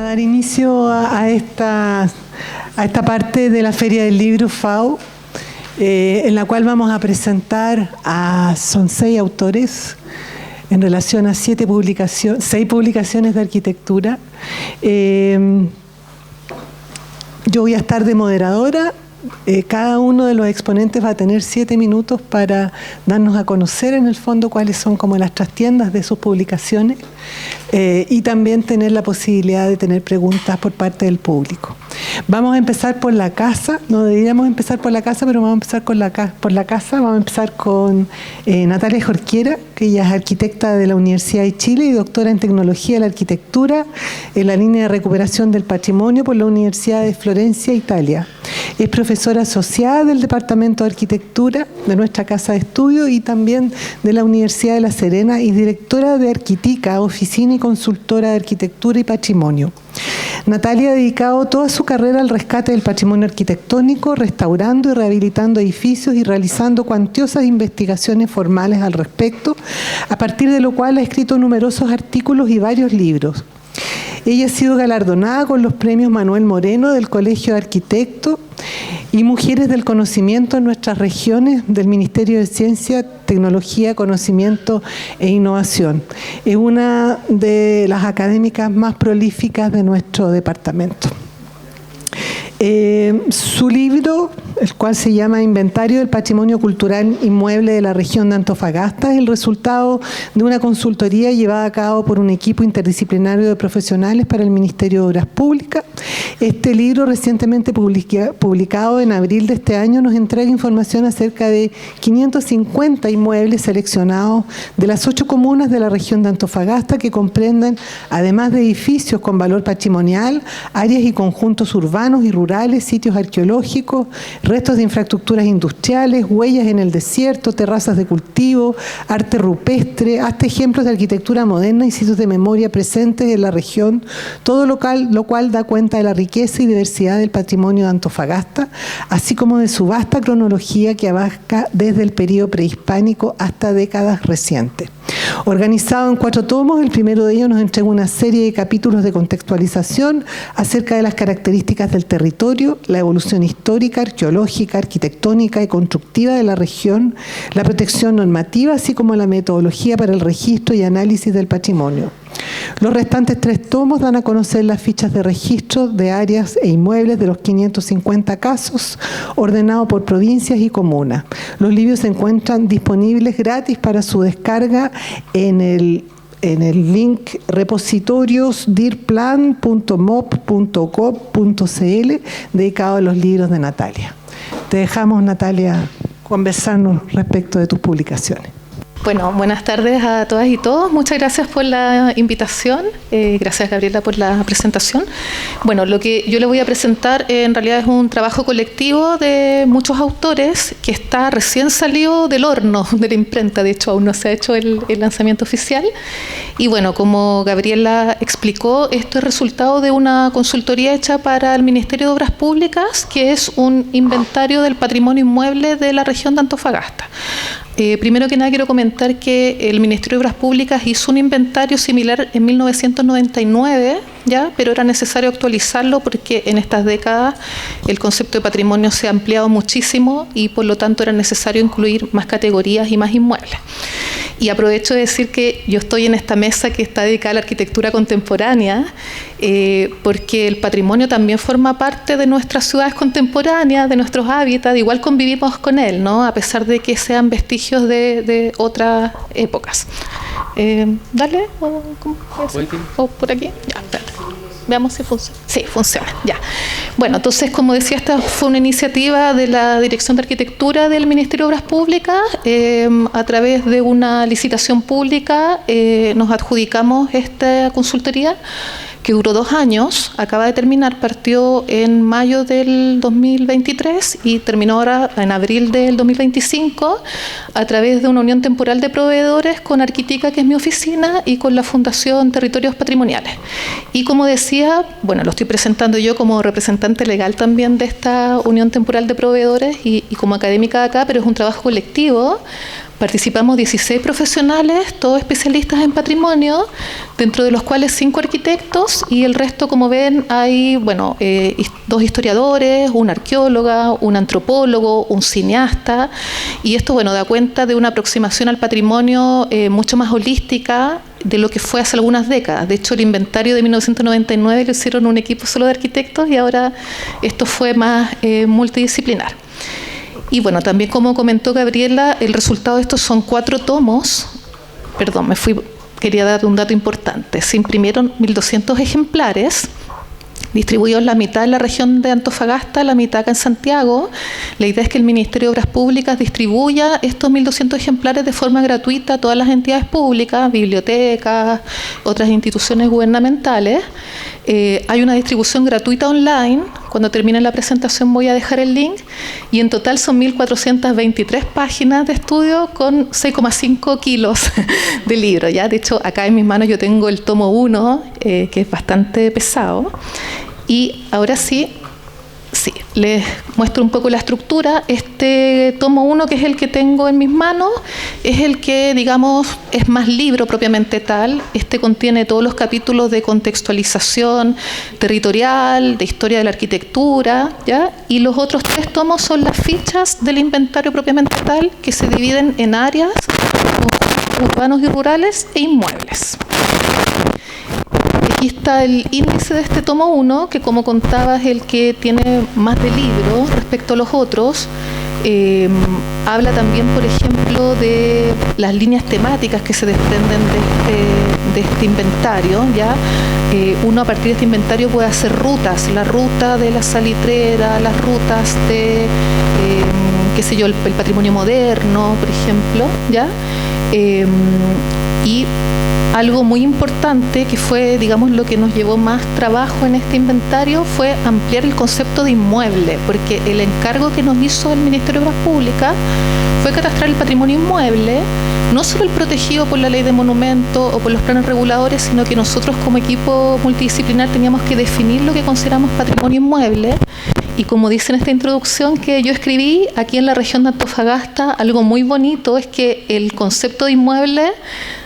dar inicio a esta parte de la Feria del Libro FAO, en la cual vamos a presentar son 6 autores en relación a 6 publicaciones de arquitectura. Yo voy a estar de moderadora. Cada uno de los exponentes va a tener 7 minutos para darnos a conocer en el fondo cuáles son como las trastiendas de sus publicaciones, y también tener la posibilidad de tener preguntas por parte del público. Vamos a empezar por la casa. No deberíamos empezar por la casa, pero vamos a empezar por la casa. Vamos a empezar con Natalia Jorquera, que ella es arquitecta de la Universidad de Chile y doctora en Tecnología de la Arquitectura en la línea de recuperación del patrimonio por la Universidad de Florencia, Italia. Es profesora asociada del Departamento de Arquitectura de nuestra Casa de Estudio y también de la Universidad de La Serena, y directora de Arquitica, oficina y consultora de arquitectura y patrimonio. Natalia ha dedicado toda su carrera al rescate del patrimonio arquitectónico, restaurando y rehabilitando edificios y realizando cuantiosas investigaciones formales al respecto, a partir de lo cual ha escrito numerosos artículos y varios libros. Ella ha sido galardonada con los premios Manuel Moreno del Colegio de Arquitectos y Mujeres del Conocimiento en nuestras regiones del Ministerio de Ciencia, Tecnología, Conocimiento e Innovación. Es una de las académicas más prolíficas de nuestro departamento. Su libro, el cual se llama Inventario del Patrimonio Cultural Inmueble de la Región de Antofagasta, es el resultado de una consultoría llevada a cabo por un equipo interdisciplinario de profesionales para el Ministerio de Obras Públicas. Este libro, recientemente publicado en abril de este año, nos entrega información acerca de 550 inmuebles seleccionados de las 8 comunas de la región de Antofagasta, que comprenden, además de edificios con valor patrimonial, áreas y conjuntos urbanos y rurales, sitios arqueológicos, restos de infraestructuras industriales, huellas en el desierto, terrazas de cultivo, arte rupestre, hasta ejemplos de arquitectura moderna y sitios de memoria presentes en la región, todo lo cual da cuenta de la riqueza y diversidad del patrimonio de Antofagasta, así como de su vasta cronología que abarca desde el período prehispánico hasta décadas recientes. Organizado en 4 tomos, el primero de ellos nos entrega una serie de capítulos de contextualización acerca de las características del territorio, la evolución histórica, arqueológica, arquitectónica y constructiva de la región, la protección normativa, así como la metodología para el registro y análisis del patrimonio. Los restantes 3 tomos dan a conocer las fichas de registro de áreas e inmuebles de los 550 casos, ordenados por provincias y comunas. Los libros se encuentran disponibles gratis para su descarga en el link repositorios.dirplan.mop.gov.cl dedicado a los libros de Natalia. Te dejamos, Natalia, conversarnos respecto de tus publicaciones. Bueno, buenas tardes a todas y todos. Muchas gracias por la invitación. Gracias, Gabriela, por la presentación. Bueno, lo que yo le voy a presentar en realidad es un trabajo colectivo de muchos autores que está recién salido del horno de la imprenta. De hecho, aún no se ha hecho el lanzamiento oficial. Y bueno, como Gabriela explicó, esto es resultado de una consultoría hecha para el Ministerio de Obras Públicas, que es un inventario del patrimonio inmueble de la región de Antofagasta. Primero que nada quiero comentar que el Ministerio de Obras Públicas hizo un inventario similar en 1999, ¿ya? Pero era necesario actualizarlo porque en estas décadas el concepto de patrimonio se ha ampliado muchísimo y por lo tanto era necesario incluir más categorías y más inmuebles. Y aprovecho de decir que yo estoy en esta mesa que está dedicada a la arquitectura contemporánea, porque el patrimonio también forma parte de nuestras ciudades contemporáneas, de nuestros hábitats, igual convivimos con él, ¿no? A pesar de que sean vestigios de otras épocas. Dale, o por aquí, ya, espérate. Veamos si funciona. Sí, funciona, ya. Bueno, entonces, como decía, esta fue una iniciativa de la Dirección de Arquitectura del Ministerio de Obras Públicas. A través de una licitación pública nos adjudicamos esta consultoría, que duró 2 años, acaba de terminar, partió en mayo del 2023 y terminó ahora en abril del 2025 a través de una unión temporal de proveedores con Arquitica, que es mi oficina, y con la Fundación Territorios Patrimoniales. Y como decía, bueno, lo estoy presentando yo como representante legal también de esta unión temporal de proveedores y como académica de acá, pero es un trabajo colectivo, Participamos 16 profesionales, todos especialistas en patrimonio, dentro de los cuales 5 arquitectos y el resto, como ven, hay 2 historiadores, una arqueóloga, un antropólogo, un cineasta, y esto da cuenta de una aproximación al patrimonio mucho más holística de lo que fue hace algunas décadas. De hecho, el inventario de 1999 lo hicieron un equipo solo de arquitectos y ahora esto fue más multidisciplinar. Y también como comentó Gabriela, el resultado de estos son 4 tomos. Perdón, quería dar un dato importante. Se imprimieron 1.200 ejemplares, distribuidos la mitad en la región de Antofagasta, la mitad acá en Santiago. La idea es que el Ministerio de Obras Públicas distribuya estos 1.200 ejemplares de forma gratuita a todas las entidades públicas, bibliotecas, otras instituciones gubernamentales. Hay una distribución gratuita online. Cuando termine la presentación voy a dejar el link. Y en total son 1.423 páginas de estudio con 6,5 kilos de libro, ¿ya? De hecho, acá en mis manos yo tengo el tomo 1, que es bastante pesado. Y ahora sí, les muestro un poco la estructura. Este tomo 1, que es el que tengo en mis manos, es el que, digamos, es más libro propiamente tal. Este contiene todos los capítulos de contextualización territorial, de historia de la arquitectura, ¿ya? Y los otros 3 tomos son las fichas del inventario propiamente tal, que se dividen en áreas, urbanos y rurales e inmuebles. Aquí está el índice de este tomo 1, que como contaba es el que tiene más de libro respecto a los otros. Habla también, por ejemplo, de las líneas temáticas que se desprenden de este inventario, ¿ya? Uno a partir de este inventario puede hacer rutas, la ruta de la salitrera, las rutas de, el patrimonio moderno, por ejemplo, ¿ya? Y algo muy importante que fue, digamos, lo que nos llevó más trabajo en este inventario fue ampliar el concepto de inmueble, porque el encargo que nos hizo el Ministerio de Obras Públicas fue catastrar el patrimonio inmueble, no solo el protegido por la ley de monumentos o por los planes reguladores, sino que nosotros como equipo multidisciplinar teníamos que definir lo que consideramos patrimonio inmueble. Y como dice en esta introducción que yo escribí, aquí en la región de Antofagasta, algo muy bonito es que el concepto de inmueble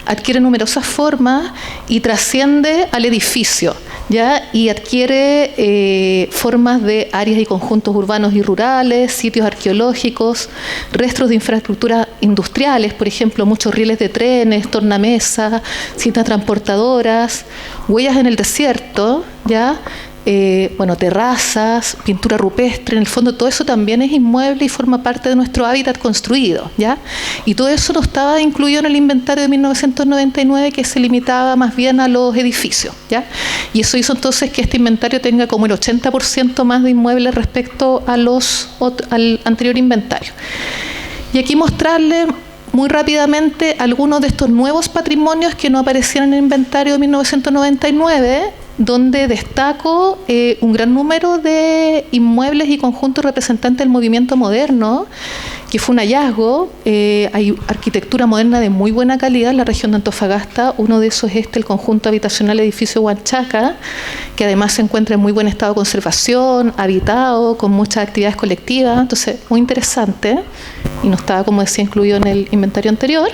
adquiere numerosas formas y trasciende al edificio, ¿ya? Y adquiere formas de áreas y conjuntos urbanos y rurales, sitios arqueológicos, restos de infraestructuras industriales, por ejemplo, muchos rieles de trenes, tornamesas, cintas transportadoras, huellas en el desierto, ¿ya? Terrazas, pintura rupestre, en el fondo todo eso también es inmueble y forma parte de nuestro hábitat construido, ¿ya? Y todo eso no estaba incluido en el inventario de 1999, que se limitaba más bien a los edificios, ¿ya? Y eso hizo entonces que este inventario tenga como el 80% más de inmuebles respecto a al anterior inventario. Y aquí mostrarles muy rápidamente algunos de estos nuevos patrimonios que no aparecían en el inventario de 1999, donde destaco un gran número de inmuebles y conjuntos representantes del movimiento moderno, que fue un hallazgo. Hay arquitectura moderna de muy buena calidad en la región de Antofagasta. Uno de esos es el conjunto habitacional edificio Huanchaca, que además se encuentra en muy buen estado de conservación, habitado, con muchas actividades colectivas. Entonces, muy interesante, y no estaba, como decía, incluido en el inventario anterior.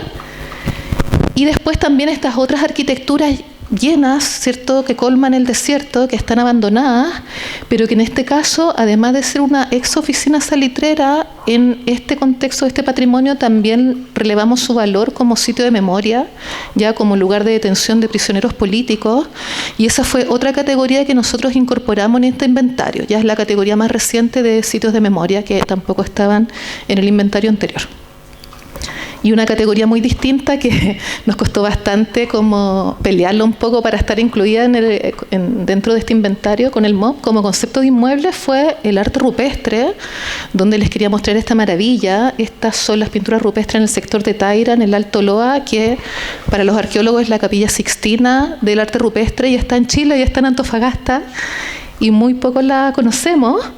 Y después también estas otras arquitecturas llenas, ¿cierto?, que colman el desierto, que están abandonadas, pero que en este caso, además de ser una ex oficina salitrera, en este contexto de este patrimonio también relevamos su valor como sitio de memoria, ya como lugar de detención de prisioneros políticos, y esa fue otra categoría que nosotros incorporamos en este inventario. Ya es la categoría más reciente de sitios de memoria, que tampoco estaban en el inventario anterior. Y una categoría muy distinta que nos costó bastante como pelearlo un poco para estar incluida dentro de este inventario con el MOB como concepto de inmueble fue el arte rupestre, donde les quería mostrar esta maravilla. Estas son las pinturas rupestres en el sector de Taira, en el Alto Loa, que para los arqueólogos es la Capilla Sixtina del arte rupestre, y está en Chile y está en Antofagasta, y muy poco la conocemos.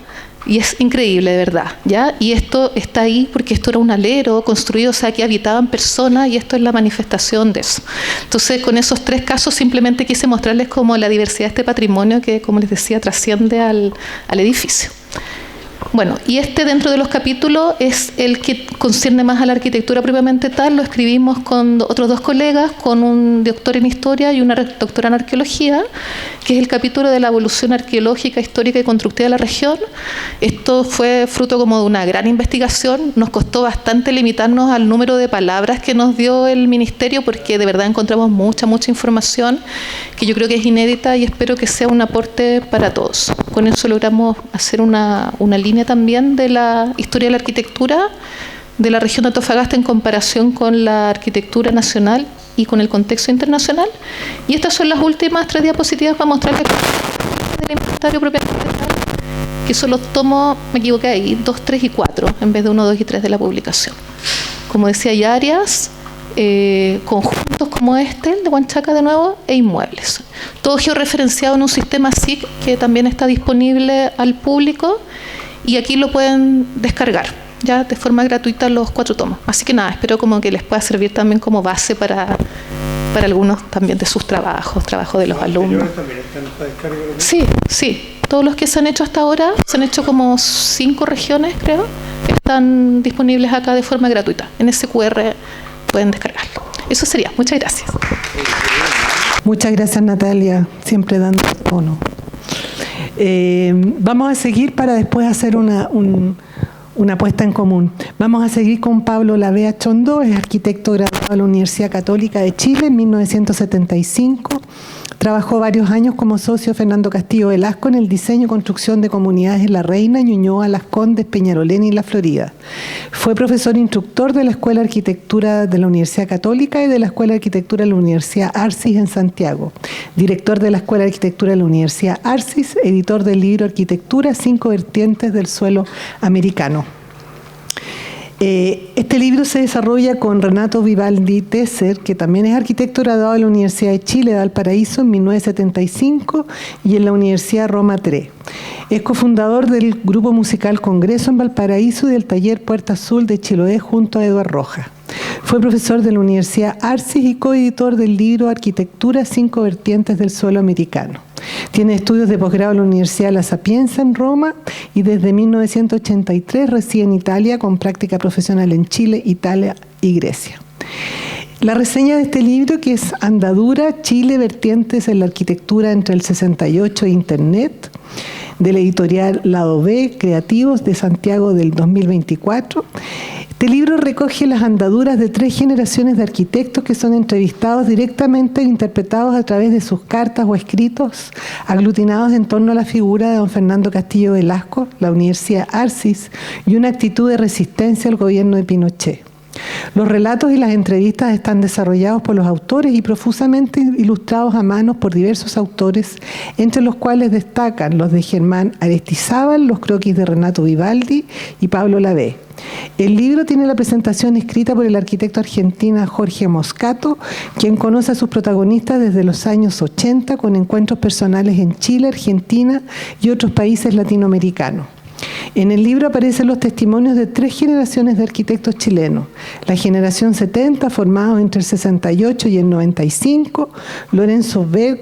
Y es increíble, de verdad, ¿ya? Y esto está ahí porque esto era un alero construido, o sea, aquí habitaban personas, y esto es la manifestación de eso. Entonces, con esos 3 casos simplemente quise mostrarles como la diversidad de este patrimonio que, como les decía, trasciende al edificio. Bueno, y dentro de los capítulos es el que concierne más a la arquitectura propiamente tal. Lo escribimos con otros 2 colegas, con un doctor en historia y una doctora en arqueología, que es el capítulo de la evolución arqueológica, histórica y constructiva de la región. Esto fue fruto como de una gran investigación. Nos costó bastante limitarnos al número de palabras que nos dio el ministerio, porque de verdad encontramos mucha información que yo creo que es inédita y espero que sea un aporte para todos. Con eso logramos hacer una línea también de la historia de la arquitectura de la región de Antofagasta en comparación con la arquitectura nacional y con el contexto internacional. Y estas son las últimas 3 diapositivas para mostrarles el inventario propiamente tal, que son los tomos, me equivoqué ahí, 2, 3 y 4, en vez de 1, 2 y 3 de la publicación. Como decía, hay áreas, conjuntos como el de Huanchaca de nuevo, e inmuebles. Todo georreferenciado en un sistema SIC que también está disponible al público, y aquí lo pueden descargar ya de forma gratuita los 4 tomos. Así que nada, espero como que les pueda servir también como base para algunos también de sus trabajos de los alumnos. Sí, todos los que se han hecho hasta ahora, se han hecho como 5 regiones, creo, están disponibles acá de forma gratuita. En ese QR pueden descargarlo. Eso sería. Muchas gracias. Muchas gracias, Natalia, siempre dando tono. Vamos a seguir para después hacer una puesta en común. Vamos a seguir con Pablo Lavea Chondó, es arquitecto graduado de la Universidad Católica de Chile en 1975. Trabajó varios años como socio Fernando Castillo Velasco en el diseño y construcción de comunidades en La Reina, Ñuñoa, Las Condes, Peñalolén y La Florida. Fue profesor instructor de la Escuela de Arquitectura de la Universidad Católica y de la Escuela de Arquitectura de la Universidad Arcis en Santiago. Director de la Escuela de Arquitectura de la Universidad Arcis, editor del libro Arquitectura, 5 vertientes del suelo americano. Este libro se desarrolla con Renato Vivaldi Tesser, que también es arquitecto graduado de la Universidad de Chile de Valparaíso en 1975 y en la Universidad Roma III. Es cofundador del grupo musical Congreso en Valparaíso y del taller Puerta Azul de Chiloé junto a Eduardo Rojas. Fue profesor de la Universidad Arcis y coeditor del libro Arquitectura, 5 vertientes del suelo americano. Tiene estudios de posgrado en la Universidad La Sapienza en Roma y desde 1983 reside en Italia con práctica profesional en Chile, Italia y Grecia. La reseña de este libro, que es Andadura, Chile, vertientes en la arquitectura entre el 68 e Internet, de la editorial Lado B, Creativos, de Santiago del 2024. Este libro recoge las andaduras de 3 generaciones de arquitectos que son entrevistados directamente e interpretados a través de sus cartas o escritos, aglutinados en torno a la figura de don Fernando Castillo Velasco, la Universidad Arcis y una actitud de resistencia al gobierno de Pinochet. Los relatos y las entrevistas están desarrollados por los autores y profusamente ilustrados a mano por diversos autores, entre los cuales destacan los de Germán Aristizábal, los croquis de Renato Vivaldi y Pablo Lavea. El libro tiene la presentación escrita por el arquitecto argentino Jorge Moscato, quien conoce a sus protagonistas desde los años 80 con encuentros personales en Chile, Argentina y otros países latinoamericanos. En el libro aparecen los testimonios de 3 generaciones de arquitectos chilenos. La generación 70, formados entre el 68 y el 95, Lorenzo Berg,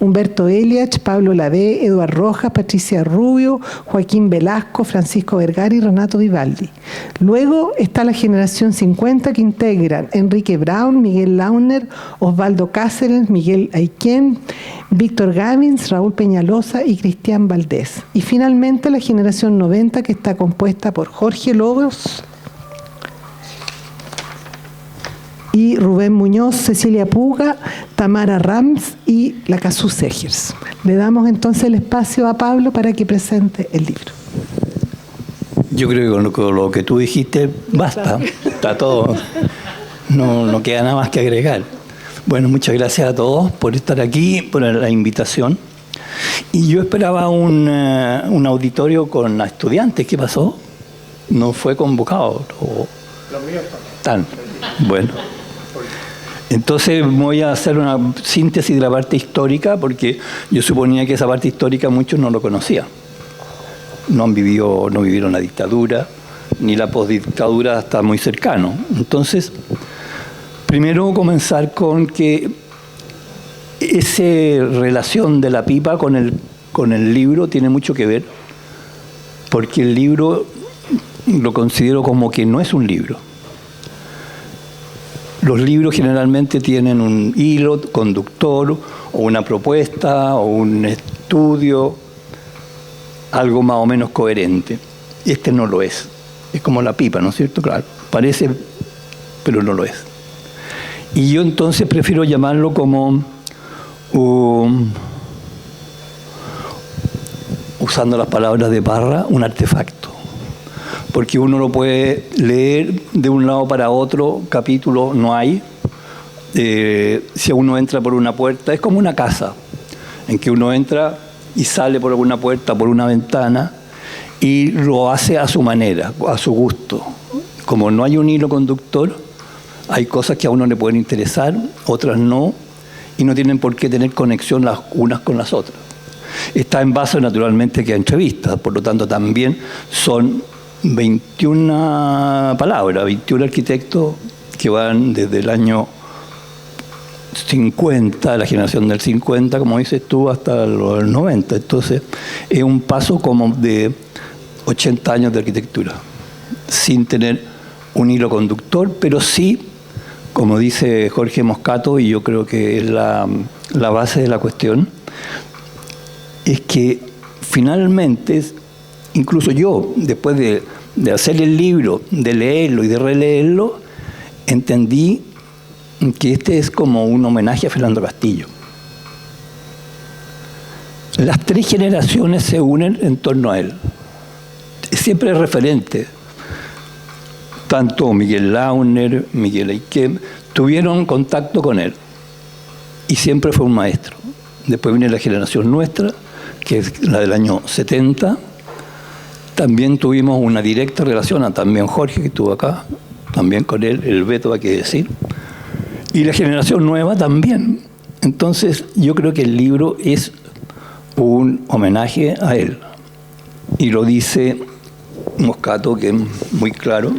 Humberto Eliach, Pablo Lavea, Eduardo Rojas, Patricia Rubio, Joaquín Velasco, Francisco Vergara y Renato Vivaldi. Luego está la generación 50 que integran Enrique Brown, Miguel Launer, Osvaldo Cáceres, Miguel Ayquén, Víctor Gavins, Raúl Peñalosa y Cristian Valdés. Y finalmente la generación 90 que está compuesta por Jorge Lobos y Rubén Muñoz, Cecilia Puga, Tamara Rams y la Casú Segers. Le damos entonces el espacio a Pablo para que presente el libro. Yo creo que con lo que tú dijiste basta, está todo, no queda nada más que agregar. Bueno, muchas gracias a todos por estar aquí, por la invitación. Y yo esperaba un auditorio con estudiantes. ¿Qué pasó? ¿No fue convocado? Los míos están. Bueno. Entonces voy a hacer una síntesis de la parte histórica, porque yo suponía que esa parte histórica muchos no lo conocían. No vivieron la dictadura, ni la postdictadura hasta muy cercano. Entonces, primero comenzar con que esa relación de la pipa con el libro tiene mucho que ver. porque el libro lo considero como que no es un libro. Los libros generalmente tienen un hilo conductor o una propuesta o un estudio, algo más o menos coherente. Este no lo es. Es como la pipa, ¿no es cierto? Claro, parece, pero no lo es. Y yo entonces prefiero llamarlo como, usando las palabras de Parra, un artefacto. Porque uno lo puede leer de un lado para otro, capítulo no hay. Si uno entra por una puerta, es como una casa, en que uno entra y sale por alguna puerta, por una ventana, y lo hace a su manera, a su gusto. Como no hay un hilo conductor, hay cosas que a uno le pueden interesar, otras no, y no tienen por qué tener conexión las unas con las otras. Está en base, naturalmente, que a entrevistas, por lo tanto también son 21 palabras, 21 arquitectos que van desde el año 50, la generación del 50, como dices tú, hasta los 90. Entonces, es un paso como de 80 años de arquitectura, sin tener un hilo conductor, pero sí, como dice Jorge Moscato, y yo creo que es la base de la cuestión, es que finalmente, incluso yo, después de hacer el libro, de leerlo y de releerlo, entendí que este es como un homenaje a Fernando Castillo. Las tres generaciones se unen en torno a él. Siempre es referente. Tanto Miguel Launer, Miguel Eiquem, tuvieron contacto con él. Y siempre fue un maestro. Después viene la generación nuestra, que es la del año 70. También tuvimos una directa relación, también Jorge, que estuvo acá, también con él, el Beto, hay que decir. Y la generación nueva también. Entonces, yo creo que el libro es un homenaje a él. Y lo dice Moscato, que es muy claro.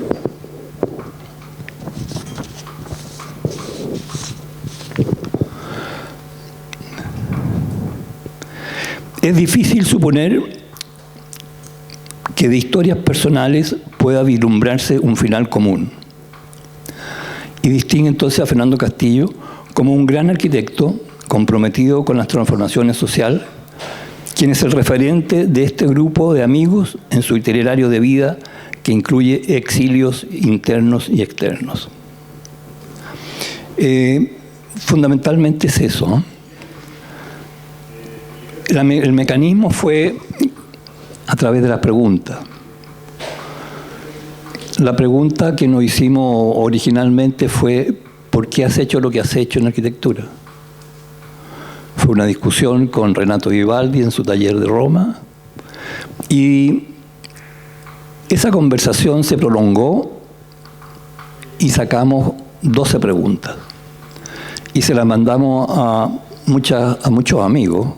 Es difícil suponer que de historias personales pueda vislumbrarse un final común. Y distingue entonces a Fernando Castillo como un gran arquitecto comprometido con las transformaciones sociales, quien es el referente de este grupo de amigos en su itinerario de vida que incluye exilios internos y externos. Fundamentalmente es eso, ¿no? El mecanismo fue a través de las preguntas. La pregunta que nos hicimos originalmente fue: ¿por qué has hecho lo que has hecho en arquitectura? Fue una discusión con Renato Vivaldi en su taller de Roma, y esa conversación se prolongó y sacamos 12 preguntas y se las mandamos a muchos amigos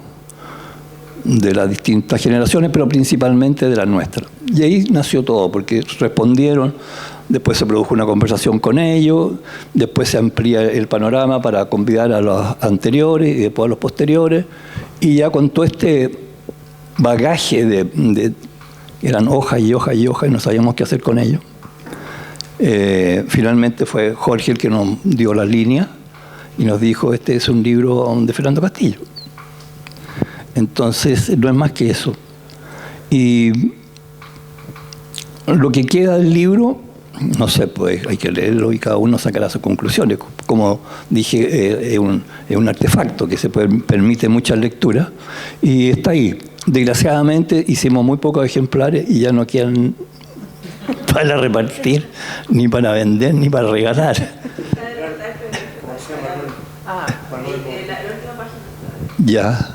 de las distintas generaciones, pero principalmente de las nuestras. Y ahí nació todo, porque respondieron, después se produjo una conversación con ellos, después se amplía el panorama para convidar a los anteriores y después a los posteriores, y ya con todo este bagaje de eran hojas y hojas y hojas y no sabíamos qué hacer con ellos. Finalmente fue Jorge el que nos dio la línea y nos dijo: este es un libro de Fernando Castillo. Entonces, no es más que eso. Y lo que queda del libro, no sé, pues hay que leerlo y cada uno sacará sus conclusiones. Como dije, es un artefacto que se permite muchas lecturas y está ahí. Desgraciadamente hicimos muy pocos ejemplares y ya no quedan para repartir, ni para vender, ni para regalar. Ya.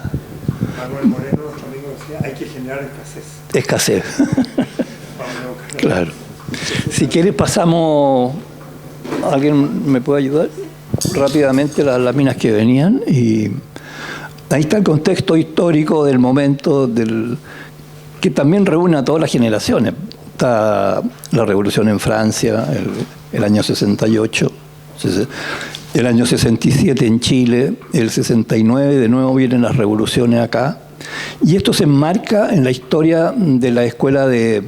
Manuel Moreno, nuestro amigo, decía: hay que generar escasez. Escasez. Claro. Si quieres pasamos, ¿alguien me puede ayudar? Rápidamente las láminas que venían, y ahí está el contexto histórico del momento, que también reúne a todas las generaciones. Está la revolución en Francia, el año 68, el año 67 en Chile, el 69 de nuevo vienen las revoluciones acá, Y esto se enmarca en la historia de la escuela de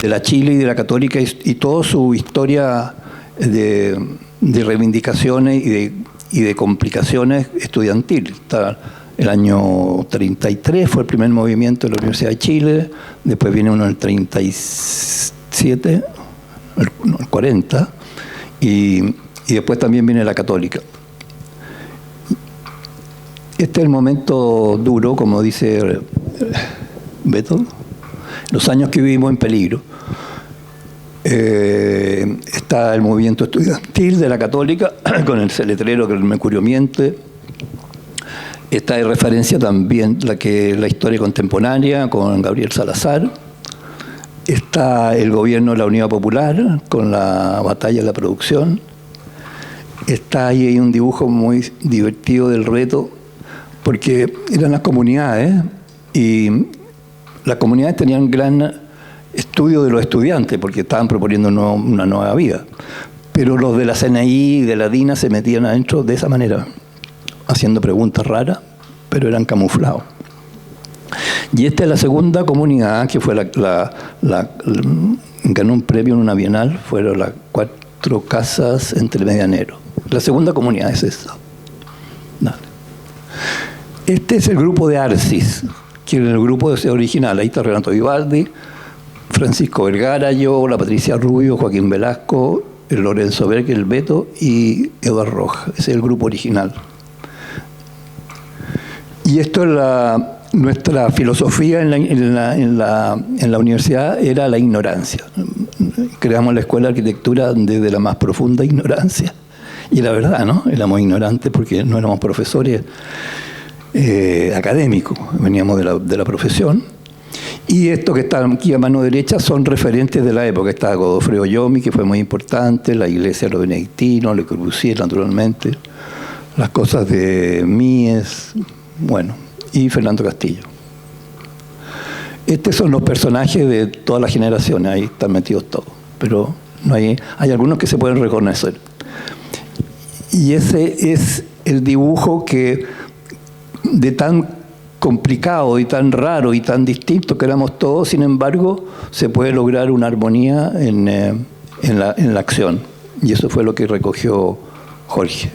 la Chile y de la Católica y toda su historia de reivindicaciones y de complicaciones estudiantiles. Está el año 33 fue el primer movimiento de la Universidad de Chile, después viene uno en el 37, el 40, y después también viene la Católica. Este es el momento duro, como dice Beto, los años que vivimos en peligro. Está el movimiento estudiantil de la Católica, con el letrero que el Mercurio miente. Está de referencia también la historia contemporánea con Gabriel Salazar. Está el gobierno de la Unidad Popular con la batalla de la producción. Está ahí un dibujo muy divertido del reto, porque eran las comunidades y las comunidades tenían gran estudio de los estudiantes porque estaban proponiendo una nueva vida. Pero los de la CNI y de la DINA se metían adentro de esa manera, haciendo preguntas raras, pero eran camuflados. Y esta es la segunda comunidad que fue ganó un premio en una bienal, fueron las 4 casas entre medianeros. La segunda comunidad es esta. Dale. Este es el grupo de Arcis, que es el grupo original. Ahí está Renato Vivaldi, Francisco Vergara, yo, la Patricia Rubio, Joaquín Velasco, el Lorenzo Berger, el Beto y Eduardo Rojas. Ese es el grupo original. Y esto es nuestra filosofía en la universidad, era la ignorancia. Creamos la Escuela de Arquitectura desde la más profunda ignorancia. Y la verdad, ¿no? Éramos ignorantes porque no éramos profesores académicos, veníamos de la profesión. Y esto que está aquí a mano derecha son referentes de la época. Está Godofredo Yomi, que fue muy importante, la iglesia de los benedictinos, Le Corbusier, naturalmente, las cosas de Mies, bueno, y Fernando Castillo. Estos son los personajes de todas las generaciones, ahí están metidos todos, pero no hay algunos que se pueden reconocer. Y ese es el dibujo que de tan complicado y tan raro y tan distinto que éramos todos, sin embargo, se puede lograr una armonía en la acción. Y eso fue lo que recogió Jorge.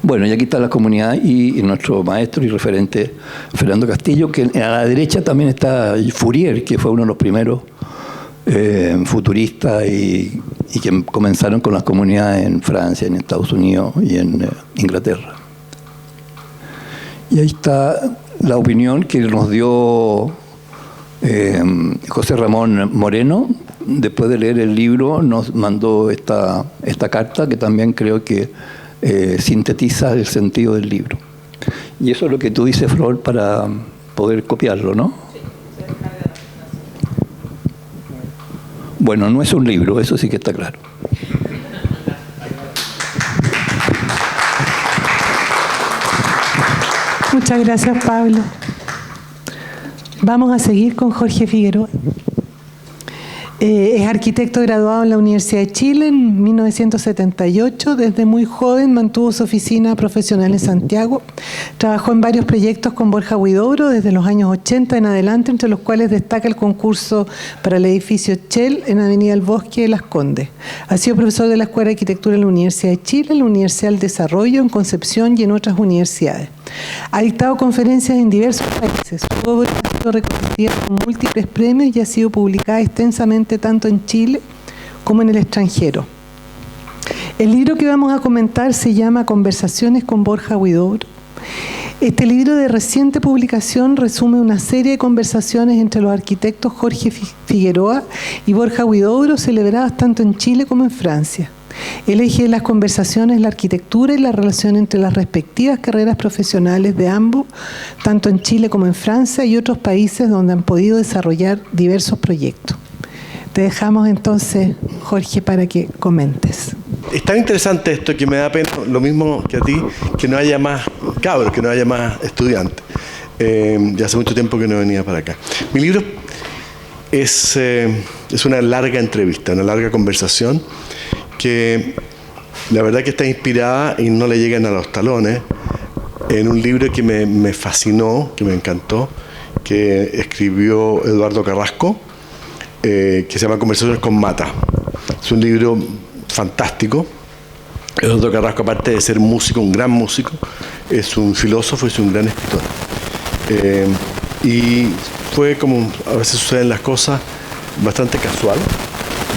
Bueno, y aquí está la comunidad y nuestro maestro y referente Fernando Castillo, que a la derecha también está Fourier, que fue uno de los primeros futuristas y que comenzaron con las comunidades en Francia, en Estados Unidos y en Inglaterra. Y ahí está la opinión que nos dio José Ramón Moreno. Después de leer el libro nos mandó esta carta que también creo que sintetiza el sentido del libro. Y eso es lo que tú dices, Flor, para poder copiarlo, ¿no? Sí. Bueno, no es un libro, eso sí que está claro. Muchas gracias, Pablo. Vamos a seguir con Jorge Figueroa. Es arquitecto graduado en la Universidad de Chile en 1978. Desde muy joven mantuvo su oficina profesional en Santiago. Trabajó en varios proyectos con Borja Huidobro desde los años 80 en adelante, entre los cuales destaca el concurso para el edificio Shell en Avenida El Bosque de Las Condes. Ha sido profesor de la Escuela de Arquitectura en la Universidad de Chile, en la Universidad del Desarrollo, en Concepción y en otras universidades. Ha dictado conferencias en diversos países. Su obra ha sido reconocida con múltiples premios y ha sido publicada extensamente tanto en Chile como en el extranjero. El libro que vamos a comentar se llama Conversaciones con Borja Huidobro. Este libro de reciente publicación resume una serie de conversaciones entre los arquitectos Jorge Figueroa y Borja Huidobro, celebradas tanto en Chile como en Francia. El eje de las conversaciones es la arquitectura y la relación entre las respectivas carreras profesionales de ambos, tanto en Chile como en Francia y otros países donde han podido desarrollar diversos proyectos. Te dejamos entonces, Jorge, para que comentes. Es tan interesante esto que me da pena, lo mismo que a ti, que no haya más cabros, que no haya más estudiantes. Ya hace mucho tiempo que no venía para acá. Mi libro es una larga entrevista, una larga conversación que la verdad que está inspirada y no le llegan a los talones en un libro que me fascinó, que me encantó, que escribió Eduardo Carrasco, que se llama Conversaciones con Mata. Es un libro fantástico. Eduardo Carrasco, aparte de ser músico, un gran músico, es un filósofo, es un gran escritor. Y fue, como a veces suceden las cosas, bastante casual.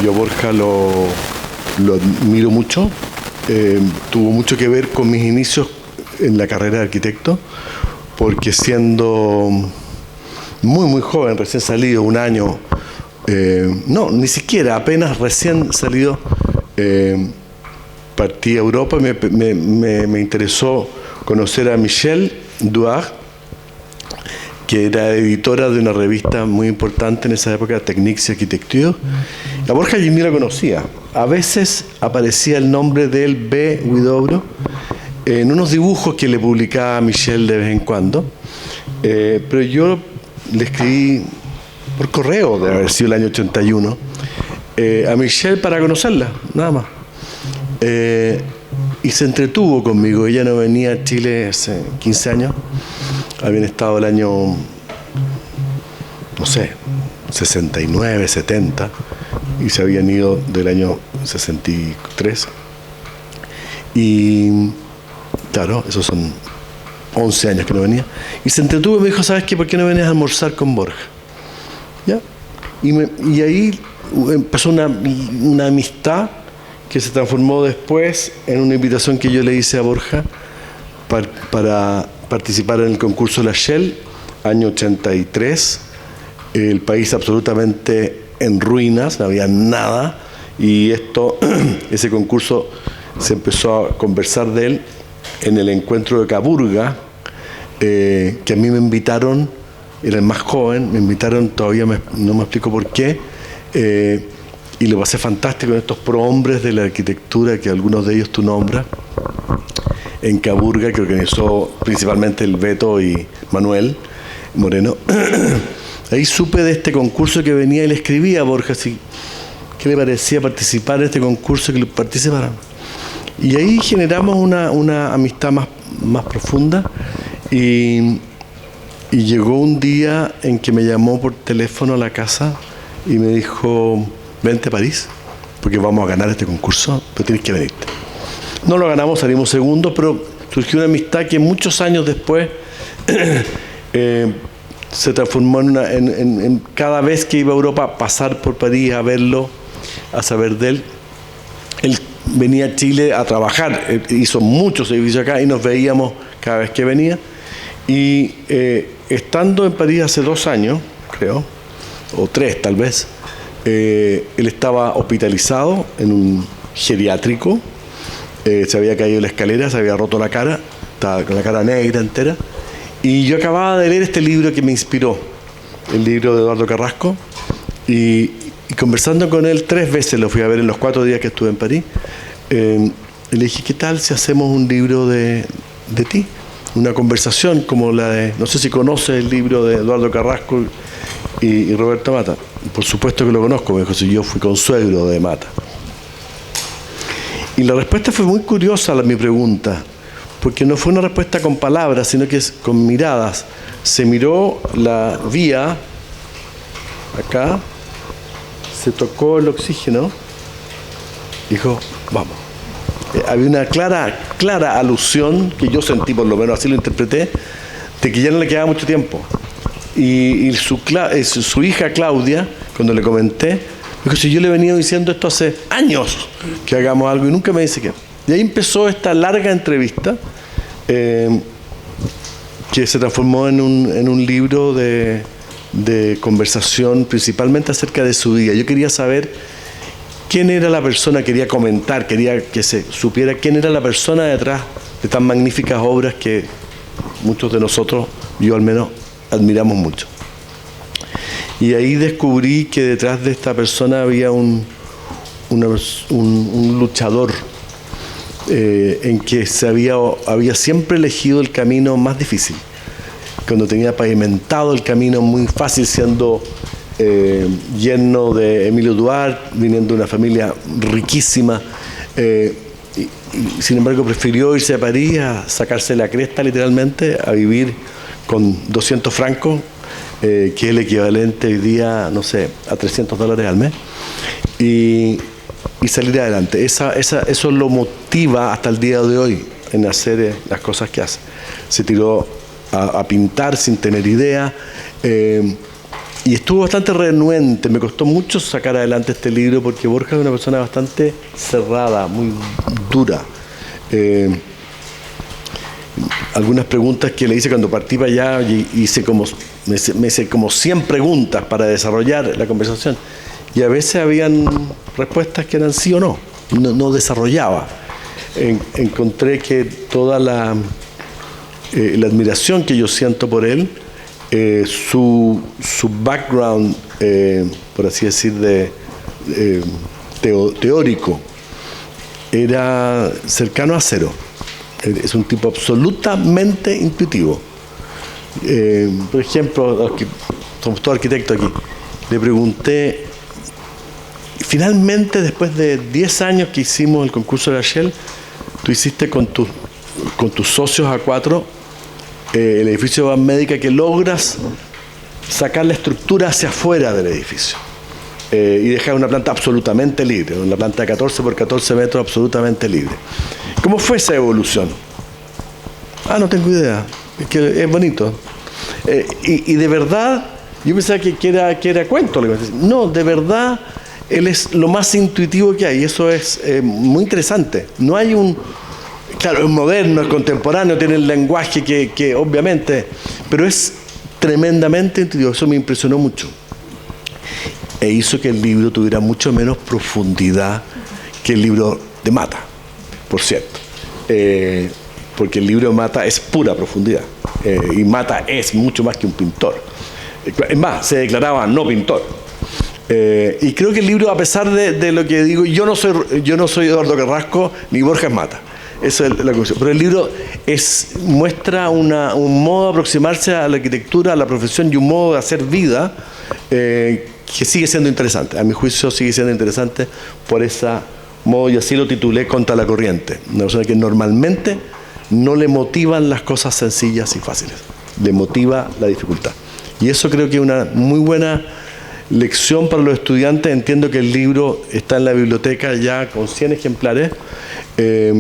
Yo a Borja lo admiro mucho. Tuvo mucho que ver con mis inicios en la carrera de arquitecto, porque siendo muy joven, recién salido, un año, no, ni siquiera, apenas recién salido, partí a Europa y me interesó conocer a Michel Duarte, que era editora de una revista muy importante en esa época, Techniques y Arquitecture. La Borja yo ni la conocía. A veces aparecía el nombre de él, B. Huidobro, en unos dibujos que le publicaba a Michel de vez en cuando. Pero yo le escribí por correo, de haber sido el año 81, a Michel para conocerla, nada más. Y se entretuvo conmigo. Ella no venía a Chile hace 15 años. Habían estado el año, no sé, 69, 70, y se habían ido del año 63. Y claro, esos son 11 años que no venía. Y se entretuvo y me dijo, ¿sabes qué? ¿Por qué no venías a almorzar con Borja? ¿Ya? Y ahí empezó una amistad que se transformó después en una invitación que yo le hice a Borja para participar en el concurso La Shell, año 83, el país absolutamente en ruinas, no había nada, y ese concurso se empezó a conversar de él en el encuentro de Caburga, que a mí me invitaron, era el más joven, me invitaron, todavía no me explico por qué, y lo pasé fantástico en estos prohombres de la arquitectura, que algunos de ellos tú nombras, en Caburga, que organizó principalmente el Beto y Manuel Moreno. Ahí supe de este concurso que venía y le escribí a Borja, ¿qué le parecía participar en este concurso, que participara? Y ahí generamos una amistad más profunda, y llegó un día en que me llamó por teléfono a la casa y me dijo, vente a París, porque vamos a ganar este concurso, pero tienes que venirte. No lo ganamos, salimos segundos, pero surgió una amistad que muchos años después se transformó en cada vez que iba a Europa, pasar por París a verlo, a saber de él. Él venía a Chile a trabajar, hizo muchos servicios acá y nos veíamos cada vez que venía. Y estando en París hace 2 años, creo, o 3 tal vez, él estaba hospitalizado en un geriátrico. Se había caído la escalera, se había roto la cara, estaba con la cara negra entera. Y yo acababa de leer este libro que me inspiró, el libro de Eduardo Carrasco, y conversando con él 3 veces, lo fui a ver en los 4 días que estuve en París, le dije, ¿qué tal si hacemos un libro de ti? Una conversación como la de, no sé si conoces el libro de Eduardo Carrasco y Roberto Mata. Por supuesto que lo conozco, me dijo, si yo fui consuegro de Mata. Y la respuesta fue muy curiosa a mi pregunta, porque no fue una respuesta con palabras, sino que es con miradas. Se miró la vía, acá, se tocó el oxígeno, dijo, vamos. Había una clara alusión, que yo sentí, por lo menos así lo interpreté, de que ya no le quedaba mucho tiempo. Y su hija Claudia, cuando le comenté, dijo, si yo le he venido diciendo esto hace años, que hagamos algo, y nunca me dice qué. Y ahí empezó esta larga entrevista, que se transformó en un libro de conversación, principalmente acerca de su vida. Yo quería saber quién era la persona, quería comentar, quería que se supiera quién era la persona detrás de tan magníficas obras que muchos de nosotros, yo al menos, admiramos mucho. Y ahí descubrí que detrás de esta persona había un luchador, en que había siempre elegido el camino más difícil, cuando tenía pavimentado el camino muy fácil, siendo yerno de Emilio Duarte, viniendo de una familia riquísima, y sin embargo prefirió irse a París a sacarse la cresta literalmente, a vivir con 200 francos, que es el equivalente hoy día, no sé, a $300 al mes, y salir adelante. Eso lo motiva hasta el día de hoy en hacer las cosas que hace. Se tiró a pintar sin tener idea, y estuvo bastante renuente. Me costó mucho sacar adelante este libro porque Borja es una persona bastante cerrada, muy dura. Algunas preguntas que le hice cuando partí para allá, me hice como 100 preguntas para desarrollar la conversación, y a veces habían respuestas que eran sí o no, no desarrollaba. Encontré que toda la admiración que yo siento por él, su background, por así decir, teórico, era cercano a cero. Es un tipo absolutamente intuitivo. Por ejemplo, somos todos arquitectos aquí, le pregunté, finalmente después de 10 años que hicimos el concurso de la Shell, tú hiciste con tus socios A4 el edificio de Van Médica, que logras sacar la estructura hacia afuera del edificio y dejar una planta absolutamente libre, una planta de 14 por 14 metros absolutamente libre. ¿Cómo fue esa evolución? No tengo idea, es que es bonito. Y de verdad, yo pensaba que era cuento. No, de verdad, él es lo más intuitivo que hay, y eso es muy interesante. No hay claro, es moderno, es contemporáneo, tiene el lenguaje que obviamente, pero es tremendamente intuitivo. Eso me impresionó mucho. E hizo que el libro tuviera mucho menos profundidad que el libro de Mata, por cierto. Porque el libro de Mata es pura profundidad. Y Mata es mucho más que un pintor. Es más, se declaraba no pintor. Y creo que el libro, a pesar de lo que digo, yo no soy Eduardo Carrasco ni Borja Mata. Esa es la conclusión. Pero el libro muestra un modo de aproximarse a la arquitectura, a la profesión, y un modo de hacer vida que sigue siendo interesante. A mi juicio sigue siendo interesante por ese modo, y así lo titulé, Contra la corriente. Una persona que normalmente no le motivan las cosas sencillas y fáciles, le motiva la dificultad. Y eso creo que es una muy buena lección para los estudiantes. Entiendo que el libro está en la biblioteca ya con 100 ejemplares. Es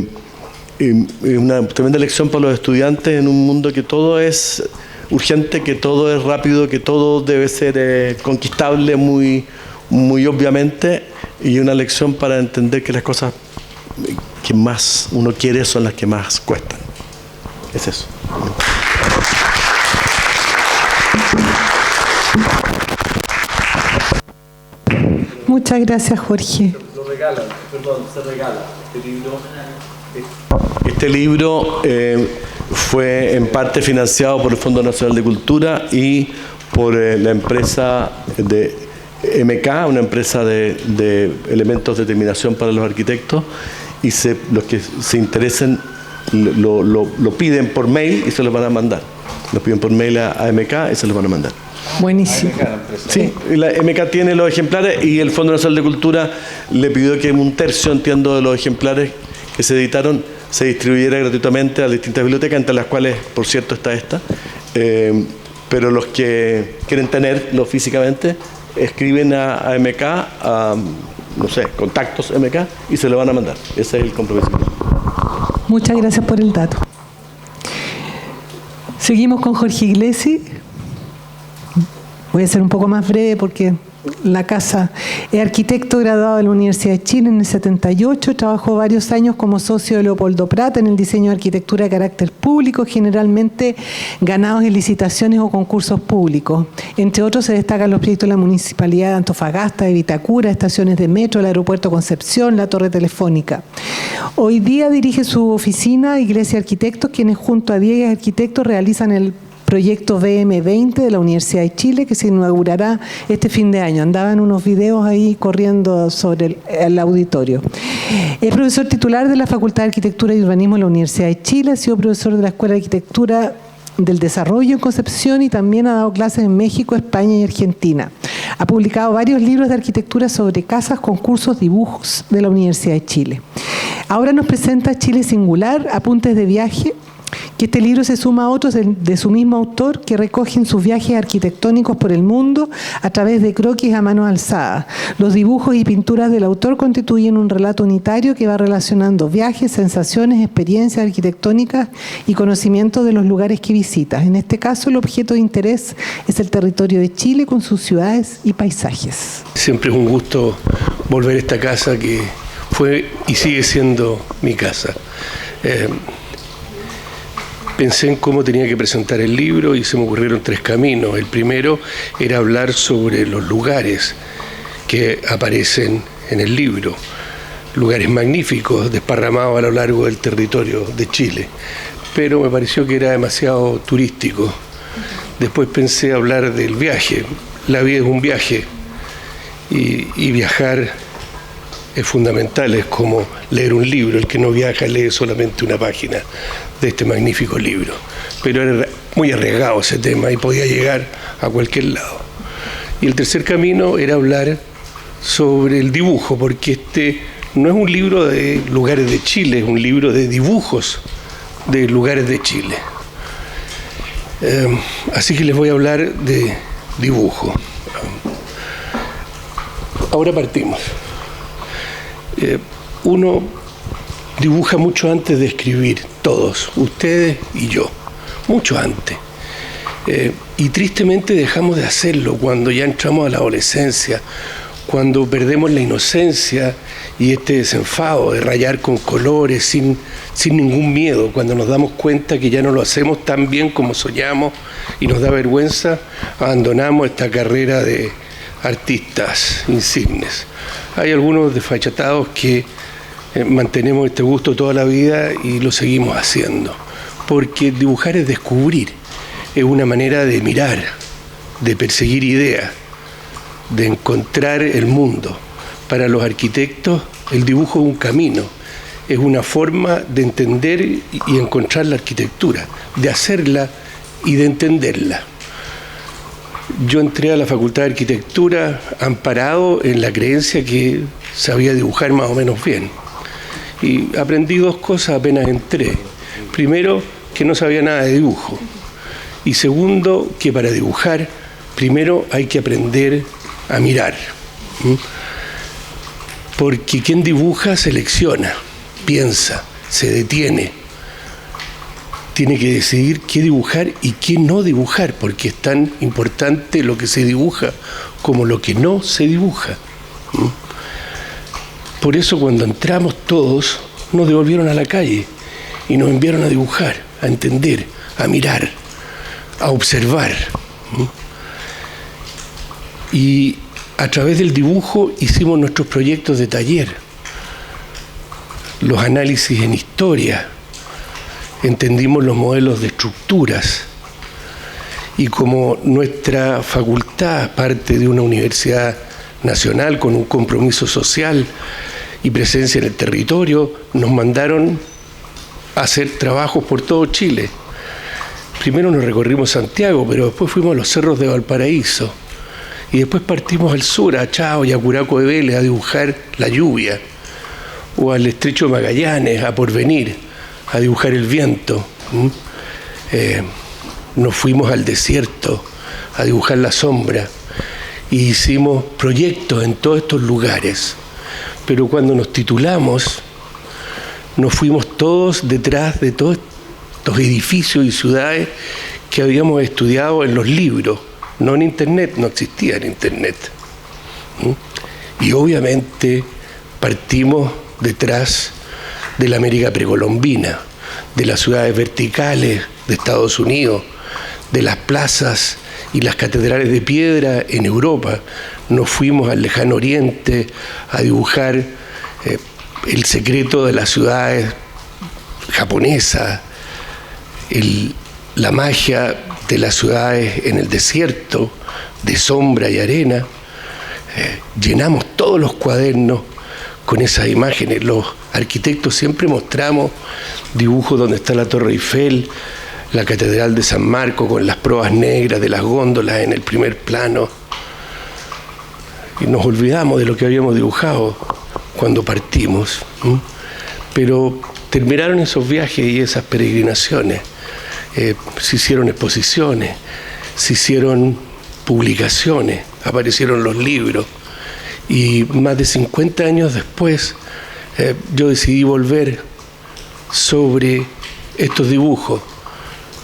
una tremenda lección para los estudiantes en un mundo que todo es urgente, que todo es rápido, que todo debe ser conquistable muy, muy obviamente, y una lección para entender que las cosas que más uno quiere son las que más cuestan. Es eso. Muchas gracias, Jorge. Se regala este libro. Fue en parte financiado por el Fondo Nacional de Cultura y por la empresa de MK, una empresa de elementos de terminación para los arquitectos, y los que se interesen lo piden por mail y se los van a mandar. Lo piden por mail a MK y se los van a mandar. Buenísimo. Sí, la MK tiene los ejemplares, y el Fondo Nacional de Cultura le pidió que un tercio, entiendo, de los ejemplares que se editaron se distribuyera gratuitamente a distintas bibliotecas, entre las cuales, por cierto, está esta. Pero los que quieren tenerlo físicamente escriben a MK, no sé, contactos MK, y se lo van a mandar. Ese es el compromiso. Muchas gracias por el dato. Seguimos con Jorge Iglesi. Voy a ser un poco más breve porque la casa es arquitecto graduado de la Universidad de Chile en el 78, trabajó varios años como socio de Leopoldo Prat en el diseño de arquitectura de carácter público, generalmente ganados en licitaciones o concursos públicos. Entre otros se destacan los proyectos de la Municipalidad de Antofagasta, de Vitacura, estaciones de metro, el aeropuerto Concepción, la torre telefónica. Hoy día dirige su oficina Iglesia Arquitectos, quienes junto a 10 arquitectos realizan el proyecto BM20 de la Universidad de Chile, que se inaugurará este fin de año. Andaban unos videos ahí corriendo sobre el auditorio. Es profesor titular de la Facultad de Arquitectura y Urbanismo de la Universidad de Chile, ha sido profesor de la Escuela de Arquitectura del Desarrollo en Concepción y también ha dado clases en México, España y Argentina. Ha publicado varios libros de arquitectura sobre casas, concursos, dibujos de la Universidad de Chile. Ahora nos presenta Chile Singular, Apuntes de Viaje, que este libro se suma a otros de su mismo autor que recogen sus viajes arquitectónicos por el mundo a través de croquis a mano alzada. Los dibujos y pinturas del autor constituyen un relato unitario que va relacionando viajes, sensaciones, experiencias arquitectónicas y conocimiento de los lugares que visita. En este caso, el objeto de interés es el territorio de Chile con sus ciudades y paisajes. Siempre es un gusto volver a esta casa que fue y sigue siendo mi casa. Pensé en cómo tenía que presentar el libro y se me ocurrieron 3 caminos. El primero era hablar sobre los lugares que aparecen en el libro, lugares magníficos desparramados a lo largo del territorio de Chile, pero me pareció que era demasiado turístico. Después pensé hablar del viaje. La vida es un viaje y viajar es fundamental, es como leer un libro. El que no viaja lee solamente una página de este magnífico libro. Pero era muy arriesgado ese tema y podía llegar a cualquier lado. Y el tercer camino era hablar sobre el dibujo, porque este no es un libro de lugares de Chile, es un libro de dibujos de lugares de Chile. Así que les voy a hablar de dibujo. Ahora partimos. Uno dibuja mucho antes de escribir, todos, ustedes y yo, mucho antes. Y tristemente dejamos de hacerlo cuando ya entramos a la adolescencia, cuando perdemos la inocencia y este desenfado de rayar con colores sin ningún miedo, cuando nos damos cuenta que ya no lo hacemos tan bien como soñamos y nos da vergüenza, abandonamos esta carrera de artistas insignes. Hay algunos desfachatados que mantenemos este gusto toda la vida y lo seguimos haciendo, porque dibujar es descubrir, es una manera de mirar, de perseguir ideas, de encontrar el mundo. Para los arquitectos el dibujo es un camino, es una forma de entender y encontrar la arquitectura, de hacerla y de entenderla. Yo entré a la Facultad de Arquitectura amparado en la creencia que sabía dibujar más o menos bien. Y aprendí 2 cosas apenas entré. Primero, que no sabía nada de dibujo. Y segundo, que para dibujar, primero hay que aprender a mirar. Porque quien dibuja selecciona, piensa, se detiene. Tiene que decidir qué dibujar y qué no dibujar, porque es tan importante lo que se dibuja como lo que no se dibuja. Por eso cuando entramos todos, nos devolvieron a la calle y nos enviaron a dibujar, a entender, a mirar, a observar. Y a través del dibujo hicimos nuestros proyectos de taller, los análisis en historia, entendimos los modelos de estructuras y como nuestra facultad, parte de una universidad nacional con un compromiso social y presencia en el territorio, nos mandaron a hacer trabajos por todo Chile. Primero nos recorrimos Santiago, pero después fuimos a los cerros de Valparaíso y después partimos al sur, a Chao y a Curaco de Vélez, a dibujar la lluvia, o al estrecho de Magallanes, a Porvenir, a dibujar el viento. Nos fuimos al desierto a dibujar la sombra y hicimos proyectos en todos estos lugares. Pero cuando nos titulamos, nos fuimos todos detrás de todos estos edificios y ciudades que habíamos estudiado en los libros, no en Internet, no existía en Internet. Y obviamente partimos detrás de la América precolombina, de las ciudades verticales de Estados Unidos, de las plazas y las catedrales de piedra en Europa. Nos fuimos al lejano oriente a dibujar el secreto de las ciudades japonesas, la magia de las ciudades en el desierto, de sombra y arena. Llenamos todos los cuadernos con esas imágenes. Los arquitectos siempre mostramos dibujos donde está la Torre Eiffel, la Catedral de San Marco con las proas negras de las góndolas en el primer plano. Y nos olvidamos de lo que habíamos dibujado cuando partimos. Pero terminaron esos viajes y esas peregrinaciones. Se hicieron exposiciones, se hicieron publicaciones, aparecieron los libros. Y más de 50 años después, yo decidí volver sobre estos dibujos.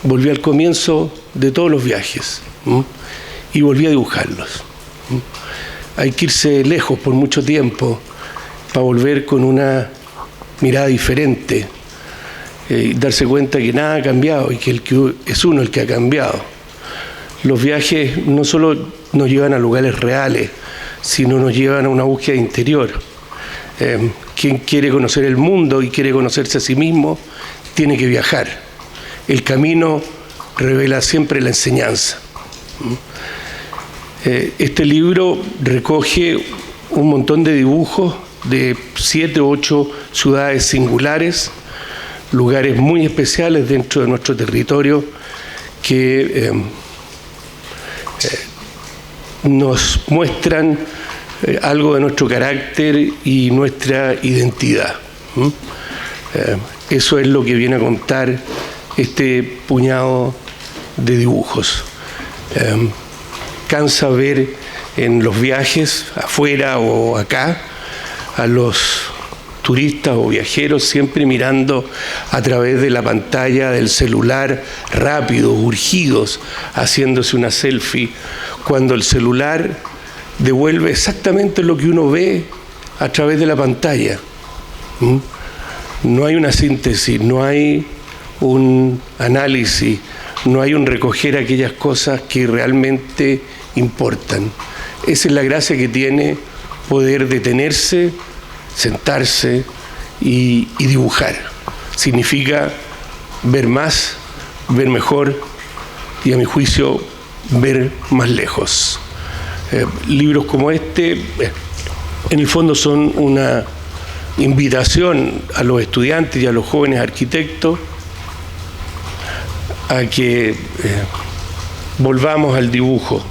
Volví al comienzo de todos los viajes y volví a dibujarlos. Hay que irse lejos por mucho tiempo para volver con una mirada diferente y darse cuenta que nada ha cambiado y que es uno el que ha cambiado. Los viajes no solo nos llevan a lugares reales, sino nos llevan a una búsqueda interior. Quien quiere conocer el mundo y quiere conocerse a sí mismo, tiene que viajar. El camino revela siempre la enseñanza. Este libro recoge un montón de dibujos de 7 u 8 ciudades singulares, lugares muy especiales dentro de nuestro territorio que nos muestran algo de nuestro carácter y nuestra identidad. Eso es lo que viene a contar este puñado de dibujos. Cansa ver en los viajes, afuera o acá, a los turistas o viajeros siempre mirando a través de la pantalla del celular, rápidos, urgidos, haciéndose una selfie, cuando el celular devuelve exactamente lo que uno ve a través de la pantalla. No hay una síntesis, no hay un análisis, no hay un recoger aquellas cosas que realmente importan. Esa es la gracia que tiene poder detenerse, sentarse y dibujar. Significa ver más, ver mejor y, a mi juicio, ver más lejos. Libros como este, en el fondo, son una invitación a los estudiantes y a los jóvenes arquitectos a que volvamos al dibujo,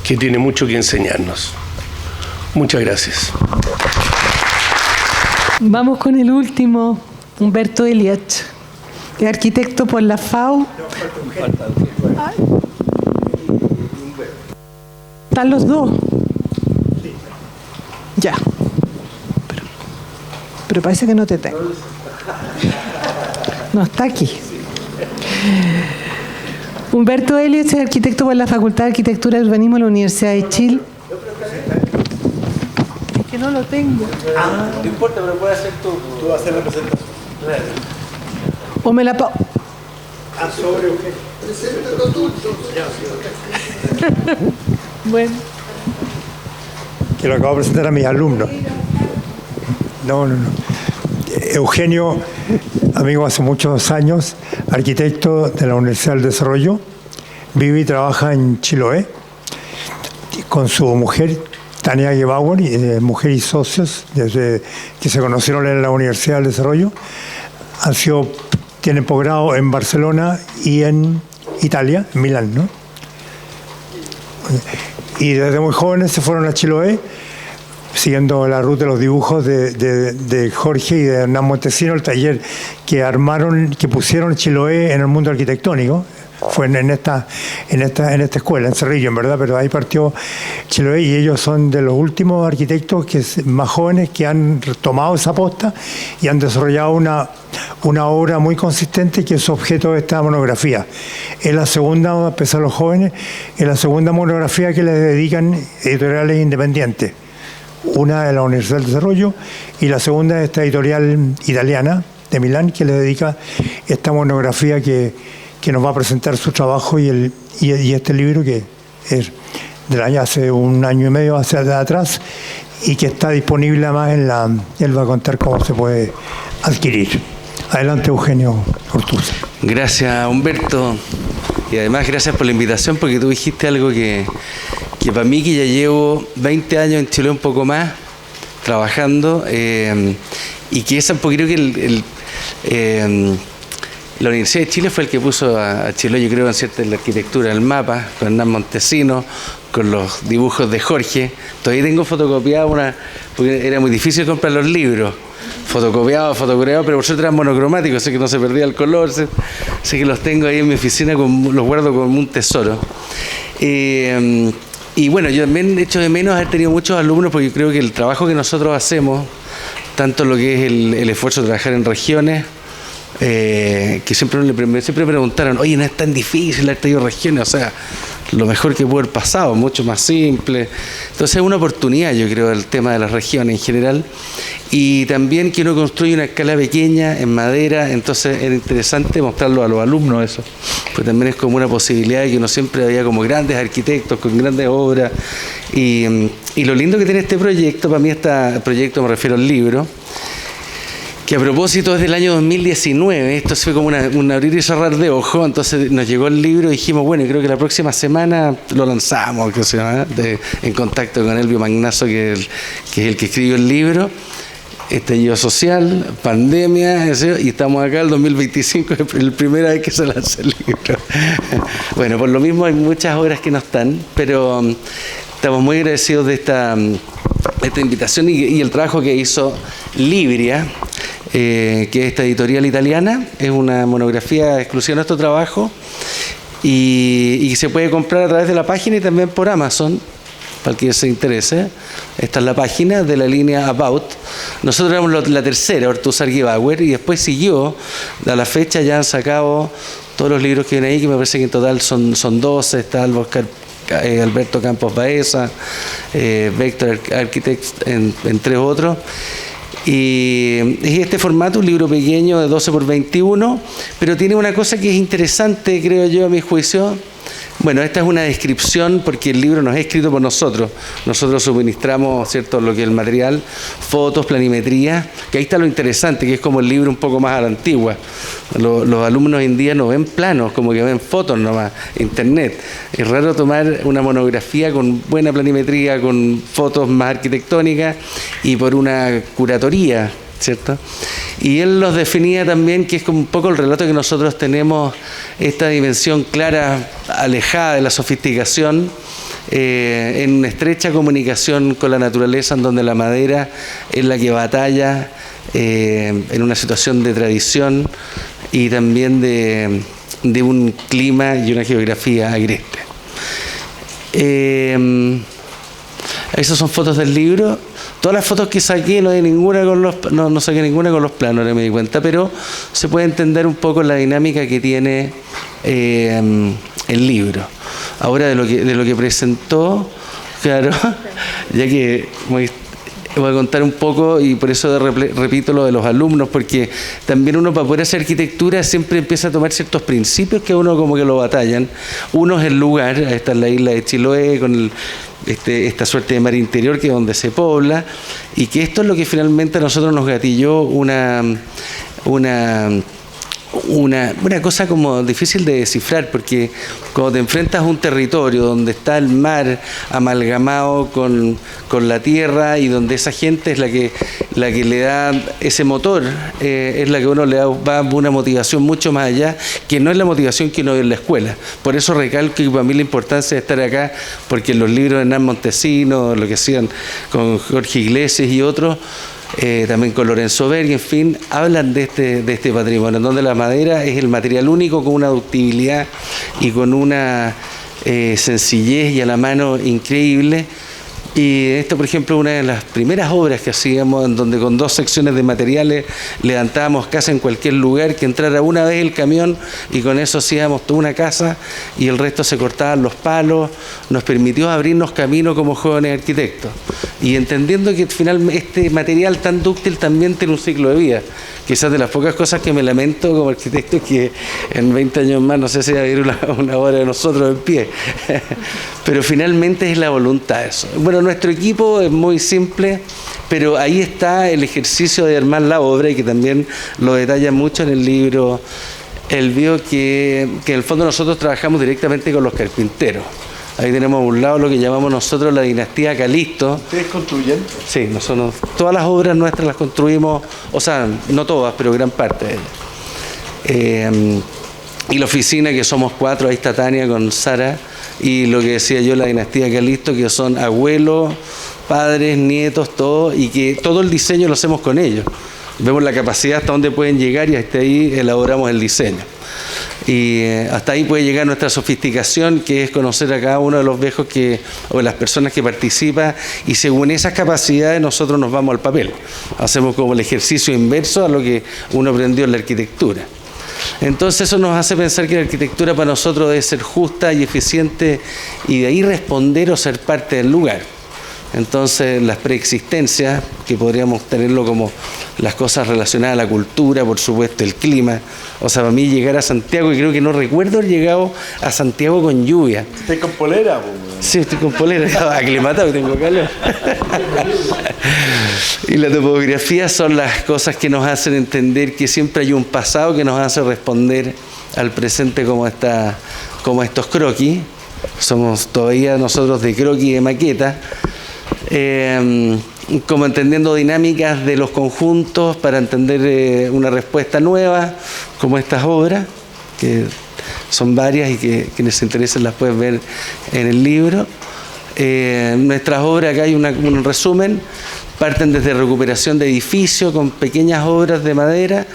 que tiene mucho que enseñarnos. Muchas gracias. Vamos con el último, Humberto Eliach, arquitecto por la FAO. ¿Están los dos? Ya. Pero parece que no te tengo. No está aquí. Humberto Eliach es arquitecto por la Facultad de Arquitectura y Urbanismo de la Universidad de Chile. Es que no lo tengo. No importa, pero puedes hacer tú. Tú vas a hacer la presentación. Claro. O me la Sobre Eugenio. Preséntalo tú. Bueno. Que lo acabo de presentar a mis alumnos. No. Eugenio, amigo hace muchos años, arquitecto de la Universidad del Desarrollo, vive y trabaja en Chiloé con su mujer, Tania Gebauer, mujer y socios, desde que se conocieron en la Universidad del Desarrollo. Tienen posgrado en Barcelona y en Italia, en Milán, ¿no? Y desde muy jóvenes se fueron a Chiloé, siguiendo la ruta de los dibujos de Jorge y de Hernán Montesino, el taller que pusieron Chiloé en el mundo arquitectónico. Fue en esta escuela, en Cerrillo, en verdad, pero ahí partió Chiloé y ellos son de los últimos arquitectos más jóvenes que han tomado esa posta y han desarrollado una obra muy consistente que es objeto de esta monografía. Es la segunda, a pesar de los jóvenes, es la segunda monografía que les dedican editoriales independientes. Una de la Universidad del Desarrollo y la segunda de esta editorial italiana de Milán que le dedica esta monografía que nos va a presentar su trabajo y este libro que es del año hace un año y medio hacia atrás y que está disponible además él va a contar cómo se puede adquirir. Adelante, Eugenio Ortúzar. Gracias, Humberto. Y además gracias por la invitación, porque tú dijiste algo que para mí, que ya llevo 20 años en Chile, un poco más, trabajando, y que es un poquito que la Universidad de Chile fue el que puso a Chiloé, yo creo, en la arquitectura del mapa, con Hernán Montesinos, con los dibujos de Jorge. Todavía tengo fotocopiada porque era muy difícil comprar los libros. Fotocopiado, pero por suerte eran monocromáticos, así que no se perdía el color, así que los tengo ahí en mi oficina, los guardo como un tesoro. Y bueno, yo también echo de menos haber tenido muchos alumnos, porque creo que el trabajo que nosotros hacemos, tanto lo que es el esfuerzo de trabajar en regiones, que siempre preguntaron, oye, no es tan difícil haber tenido regiones, o sea, lo mejor que pudo haber pasado, mucho más simple. Entonces es una oportunidad, yo creo, el tema de las regiones en general. Y también que uno construye una escala pequeña en madera, entonces era interesante mostrarlo a los alumnos eso. Pues también es como una posibilidad de que uno siempre había como grandes arquitectos con grandes obras. Y lo lindo que tiene este proyecto, para mí este proyecto, me refiero al libro, que a propósito es del año 2019, esto fue como un abrir y cerrar de ojo, entonces nos llegó el libro y dijimos, bueno, creo que la próxima semana lo lanzamos, en contacto con Elvio Magnazo, que es el que escribió el libro, estallido social, pandemia, y estamos acá el 2025, es la primera vez que se lanza el libro. Bueno, por lo mismo hay muchas obras que no están, pero estamos muy agradecidos de esta invitación y el trabajo que hizo Libria, que es esta editorial italiana. Es una monografía exclusiva de nuestro trabajo y se puede comprar a través de la página y también por Amazon, para el que se interese. Esta es la página de la línea About. Nosotros éramos la tercera, Ortúzar Gebauer, y después siguió, a la fecha ya han sacado todos los libros que vienen ahí, que me parece que en total son 12, está Alberto Campos Baeza, Vector Architects, entre otros. Y es este formato, un libro pequeño de 12 por 21, pero tiene una cosa que es interesante, creo yo, a mi juicio. Bueno, esta es una descripción porque el libro no es escrito por nosotros. Nosotros suministramos, ¿cierto?, lo que es el material, fotos, planimetría, que ahí está lo interesante, que es como el libro un poco más a la antigua. Los alumnos hoy en día no ven planos, como que ven fotos nomás, internet. Es raro tomar una monografía con buena planimetría, con fotos más arquitectónicas y por una curatoría, ¿cierto? Y él los definía también, que es como un poco el relato que nosotros tenemos, esta dimensión clara, alejada de la sofisticación, en una estrecha comunicación con la naturaleza, en donde la madera es la que batalla en una situación de tradición y también de un clima y una geografía agreste. Esas son fotos del libro. Todas las fotos que saqué no saqué ninguna con los planos, ahora me di cuenta, pero se puede entender un poco la dinámica que tiene el libro. Ahora de lo que presentó, claro, ya que voy a contar un poco, y por eso repito lo de los alumnos, porque también uno, para poder hacer arquitectura, siempre empieza a tomar ciertos principios que uno como que lo batallan. Uno es el lugar, esta es la isla de Chiloé, con esta suerte de mar interior, que es donde se pobla, y que esto es lo que finalmente a nosotros nos gatilló una cosa como difícil de descifrar, porque cuando te enfrentas a un territorio donde está el mar amalgamado con la tierra, y donde esa gente es la que le da ese motor, es la que uno le da una motivación mucho más allá, que no es la motivación que uno ve en la escuela. Por eso recalco que para mí la importancia de estar acá, porque en los libros de Hernán Montesinos, lo que hacían con Jorge Iglesias y otros, también con Lorenzo Berg, en fin, hablan de este patrimonio, donde la madera es el material único, con una ductibilidad y con una sencillez y a la mano increíble. Y esto, por ejemplo, una de las primeras obras que hacíamos, en donde con 2 secciones de materiales levantábamos casa en cualquier lugar, que entrara una vez el camión, y con eso hacíamos toda una casa y el resto se cortaban los palos. Nos permitió abrirnos camino como jóvenes arquitectos, y entendiendo que finalmente este material tan dúctil también tiene un ciclo de vida. Quizás de las pocas cosas que me lamento como arquitecto es que en 20 años más no sé si va a haber una obra de nosotros en pie, pero finalmente es la voluntad eso. Bueno, nuestro equipo es muy simple, pero ahí está el ejercicio de armar la obra, y que también lo detalla mucho en el libro Elvio, que en el fondo nosotros trabajamos directamente con los carpinteros. Ahí tenemos a un lado lo que llamamos nosotros la dinastía Calisto. ¿Ustedes construyen? Sí, nosotros todas las obras nuestras las construimos, o sea, no todas, pero gran parte de ellas. Y la oficina, que somos 4, ahí está Tania con Sara, y lo que decía yo, la dinastía Calisto, que son abuelos, padres, nietos, todo, y que todo el diseño lo hacemos con ellos. Vemos la capacidad hasta dónde pueden llegar y hasta ahí elaboramos el diseño. Y hasta ahí puede llegar nuestra sofisticación, que es conocer a cada uno de los viejos o de las personas que participan, y según esas capacidades nosotros nos vamos al papel. Hacemos como el ejercicio inverso a lo que uno aprendió en la arquitectura. Entonces eso nos hace pensar que la arquitectura para nosotros debe ser justa y eficiente, y de ahí responder o ser parte del lugar. Entonces las preexistencias, que podríamos tenerlo como las cosas relacionadas a la cultura, por supuesto el clima. O sea, para mí llegar a Santiago, y creo que no recuerdo haber llegado a Santiago con lluvia. ¿Estás con polera? Sí, estoy con polera, estaba aclimatado, tengo calor. Y la topografía son las cosas que nos hacen entender que siempre hay un pasado que nos hace responder al presente como estos croquis. Somos todavía nosotros de croquis y de maqueta. Como entendiendo dinámicas de los conjuntos para entender una respuesta nueva, como estas obras, que son varias y que quienes se interesen las pueden ver en el libro. Nuestras obras, acá hay un resumen, parten desde recuperación de edificios con pequeñas obras de madera.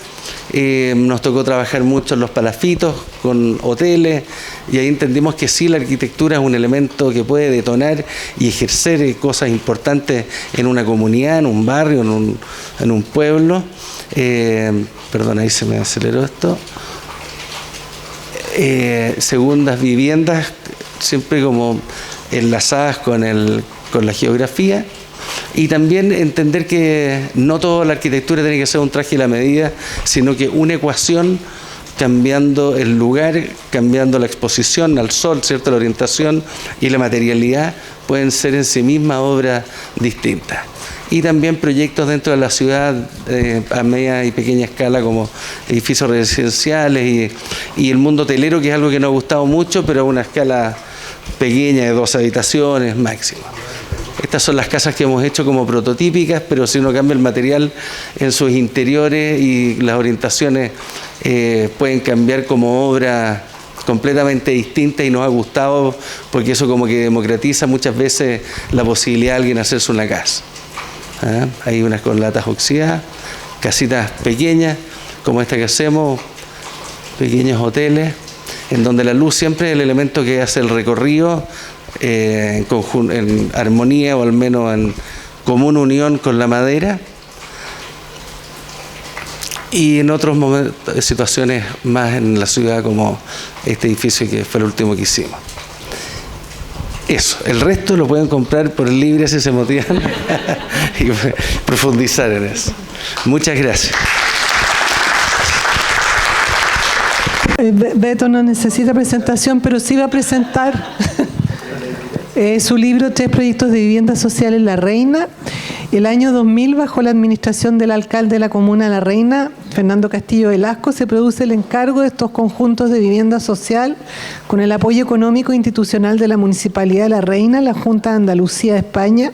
Nos tocó trabajar mucho en los palafitos, con hoteles, y ahí entendimos que sí, la arquitectura es un elemento que puede detonar y ejercer cosas importantes en una comunidad, en un barrio, en un pueblo. Perdón, ahí se me aceleró esto. Segundas viviendas, siempre como enlazadas con la geografía. Y también entender que no toda la arquitectura tiene que ser un traje a la medida, sino que una ecuación, cambiando el lugar, cambiando la exposición al sol, ¿cierto? La orientación y la materialidad pueden ser en sí mismas obras distintas. Y también proyectos dentro de la ciudad a media y pequeña escala, como edificios residenciales y el mundo hotelero, que es algo que nos ha gustado mucho, pero a una escala pequeña de 2 habitaciones máximo. Estas son las casas que hemos hecho como prototípicas, pero si uno cambia el material en sus interiores y las orientaciones pueden cambiar como obras completamente distintas, y nos ha gustado porque eso como que democratiza muchas veces la posibilidad de alguien hacerse una casa. Hay unas con latas oxidadas, casitas pequeñas como esta que hacemos, pequeños hoteles, en donde la luz siempre es el elemento que hace el recorrido, en armonía o al menos en común unión con la madera, y en otros momentos, situaciones más en la ciudad, como este edificio que fue el último que hicimos. Eso, el resto lo pueden comprar por libre si se motivan y profundizar en eso. Muchas gracias. Beto no necesita presentación, pero sí va a presentar su libro 3 proyectos de vivienda social en La Reina. El año 2000, bajo la administración del alcalde de la comuna de La Reina, Fernando Castillo Velasco, se produce el encargo de estos conjuntos de vivienda social con el apoyo económico e institucional de la Municipalidad de La Reina, la Junta de Andalucía de España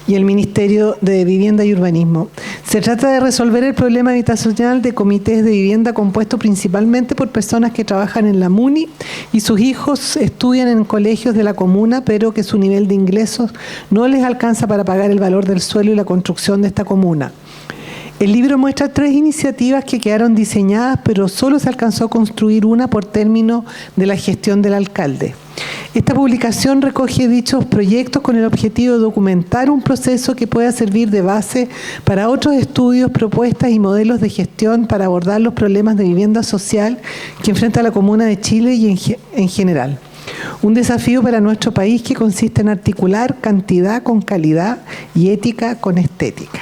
y el Ministerio de Vivienda y Urbanismo. Se trata de resolver el problema habitacional de comités de vivienda compuestos principalmente por personas que trabajan en la MUNI y sus hijos estudian en colegios de la comuna, pero que su nivel de ingresos no les alcanza para pagar el valor del suelo y la construcción de esta comuna. El libro muestra 3 iniciativas que quedaron diseñadas, pero solo se alcanzó a construir una por término de la gestión del alcalde. Esta publicación recoge dichos proyectos con el objetivo de documentar un proceso que pueda servir de base para otros estudios, propuestas y modelos de gestión para abordar los problemas de vivienda social que enfrenta la Comuna de Chile y en general. Un desafío para nuestro país que consiste en articular cantidad con calidad y ética con estética.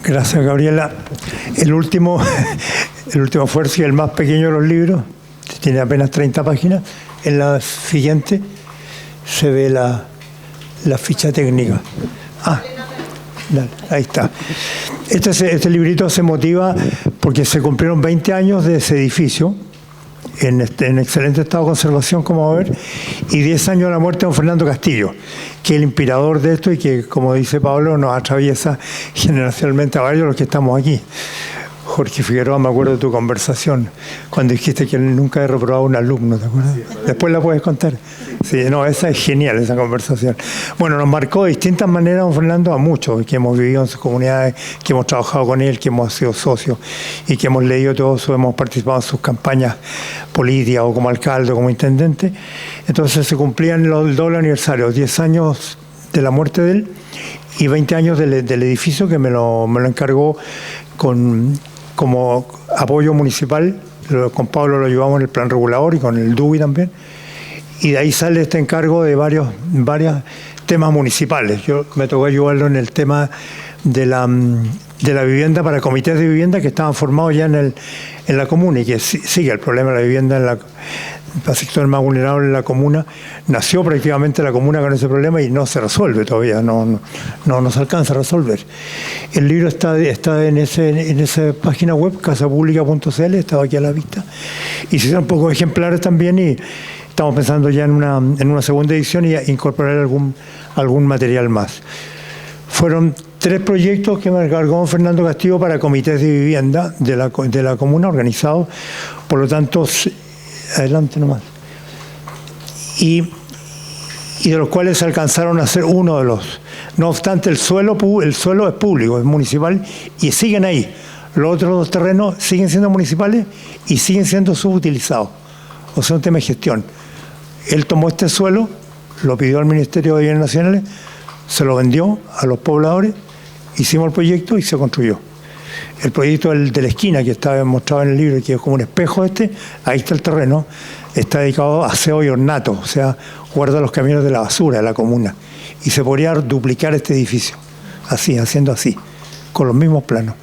Gracias, Gabriela. El último esfuerzo y el más pequeño de los libros, tiene apenas 30 páginas. En la siguiente se ve la ficha técnica. Ahí está. Este librito se motiva porque se cumplieron 20 años de ese edificio, en excelente estado de conservación, como va a ver, y 10 años de la muerte de don Fernando Castillo, que es el inspirador de esto y que, como dice Pablo, nos atraviesa generacionalmente a varios de los que estamos aquí. Jorge Figueroa, me acuerdo de tu conversación cuando dijiste que nunca he reprobado a un alumno, ¿te acuerdas? Después la puedes contar. Sí, no, esa es genial, esa conversación. Bueno, nos marcó de distintas maneras don Fernando a muchos que hemos vivido en sus comunidades, que hemos trabajado con él, que hemos sido socios y que hemos leído todo eso, hemos participado en sus campañas políticas o como alcalde o como intendente. Entonces se cumplían el doble aniversario, 10 años de la muerte de él y 20 años del edificio que me lo encargó como apoyo municipal. Con Pablo lo llevamos en el plan regulador y con el DUBI también. Y de ahí sale este encargo de varios temas municipales. Yo me tocó ayudarlo en el tema de la vivienda para comités de vivienda que estaban formados ya en la comuna y que sigue el problema de la vivienda en el sector más vulnerable en la comuna. Nació prácticamente la comuna con ese problema y no se resuelve todavía, no se alcanza a resolver. El libro está en esa página web, casapublica.cl, estaba aquí a la vista. Y se hicieron pocos ejemplares también y estamos pensando ya en una segunda edición y incorporar algún material más. Fueron 3 proyectos que me encargó don Fernando Castillo para comités de vivienda de la comuna organizados, por lo tanto, adelante nomás. Y de los cuales se alcanzaron a ser uno de los. No obstante, el suelo es público, es municipal y siguen ahí. Los otros 2 terrenos siguen siendo municipales y siguen siendo subutilizados. O sea, un tema de gestión. Él tomó este suelo, lo pidió al Ministerio de Bienes Nacionales, se lo vendió a los pobladores, hicimos el proyecto y se construyó. El proyecto de la esquina que está mostrado en el libro, que es como un espejo ahí está el terreno, está dedicado a aseo y ornato, o sea, guarda los camiones de la basura de la comuna. Y se podría duplicar este edificio, así, haciendo así, con los mismos planos.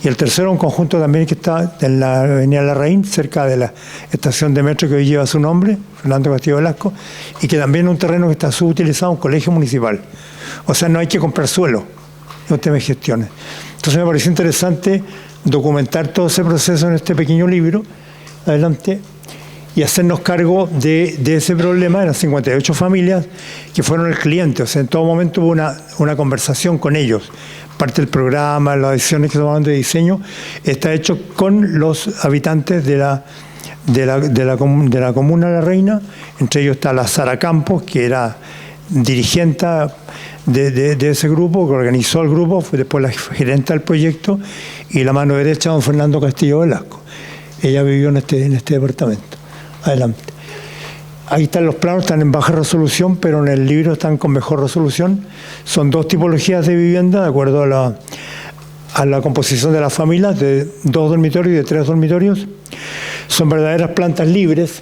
Y el tercero, un conjunto también que está en la avenida Larraín, cerca de la estación de metro que hoy lleva su nombre, Fernando Castillo Velasco, y que también es un terreno que está subutilizado, un colegio municipal. O sea, no hay que comprar suelo, es un tema de gestiones. Entonces me pareció interesante documentar todo ese proceso en este pequeño libro, adelante, y hacernos cargo de ese problema de las 58 familias que fueron el cliente. O sea, en todo momento hubo una conversación con ellos. Parte del programa, las decisiones que se tomaron de diseño, está hecho con los habitantes de la comuna La Reina. Entre ellos está la Sara Campos, que era dirigente de ese grupo, que organizó el grupo, fue después la gerente del proyecto, y la mano derecha don Fernando Castillo Velasco. Ella vivió en este departamento. Adelante. Ahí están los planos, están en baja resolución, pero en el libro están con mejor resolución. Son 2 tipologías de vivienda, de acuerdo a la composición de las familias, de 2 dormitorios y de 3 dormitorios. Son verdaderas plantas libres,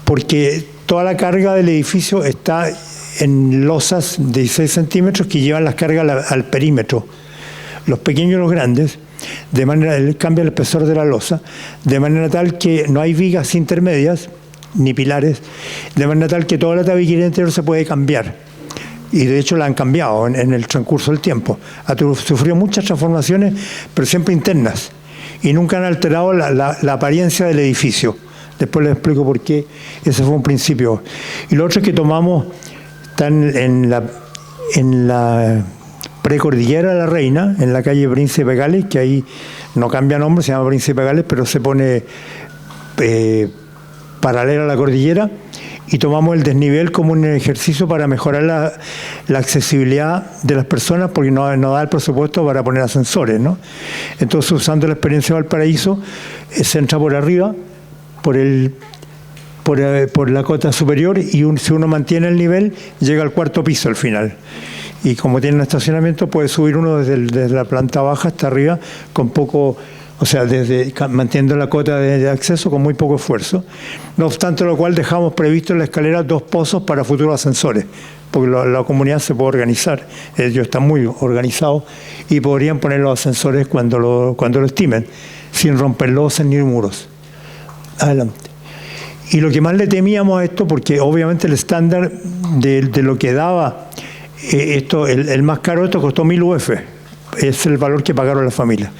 porque toda la carga del edificio está en losas de 16 centímetros que llevan las cargas al perímetro. Los pequeños y los grandes, de manera, cambia el espesor de la losa, de manera tal que no hay vigas intermedias, ni pilares, de manera tal que toda la tabiquería interior se puede cambiar. Y de hecho la han cambiado en el transcurso del tiempo. Ha sufrido muchas transformaciones, pero siempre internas. Y nunca han alterado la apariencia del edificio. Después les explico por qué ese fue un principio. Y lo otro es que tomamos, están en la precordillera de La Reina, en la calle Príncipe Gales, que ahí no cambia nombre, se llama Príncipe Gales, pero se pone paralela a la cordillera, y tomamos el desnivel como un ejercicio para mejorar la accesibilidad de las personas, porque no da el presupuesto para poner ascensores, ¿no? Entonces, usando la experiencia de Valparaíso, se entra por arriba, por la cota superior, y si uno mantiene el nivel, llega al 4º piso al final. Y como tiene un estacionamiento, puede subir uno desde la planta baja hasta arriba con poco, o sea, manteniendo la cota de acceso con muy poco esfuerzo. No obstante lo cual, dejamos previsto en la escalera 2 pozos para futuros ascensores, porque la comunidad se puede organizar. Ellos están muy organizados y podrían poner los ascensores cuando lo estimen, sin romper losas ni muros. Adelante. Y lo que más le temíamos a esto, porque obviamente el estándar de lo que daba el más caro, esto costó 1.000 UF, es el valor que pagaron las familias.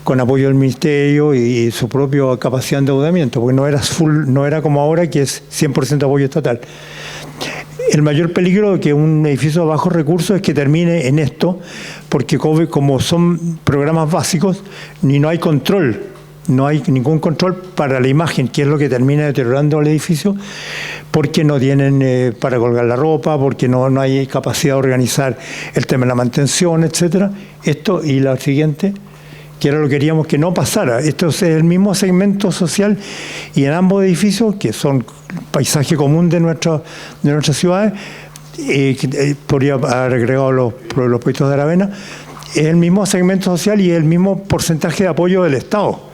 con apoyo del Ministerio y su propia capacidad de endeudamiento, porque no era como ahora, que es 100% apoyo estatal. El mayor peligro de que un edificio de bajos recursos es que termine en esto, porque como son programas básicos, ni no hay control, no hay ningún control para la imagen, que es lo que termina deteriorando el edificio, porque no tienen para colgar la ropa, porque no hay capacidad de organizar el tema de la mantención, etcétera. Esto y la siguiente, que era lo que queríamos que no pasara. Esto es el mismo segmento social, y en ambos edificios, que son paisaje común de nuestras ciudades, podría haber agregado los proyectos de Aravena, es el mismo segmento social y el mismo porcentaje de apoyo del Estado.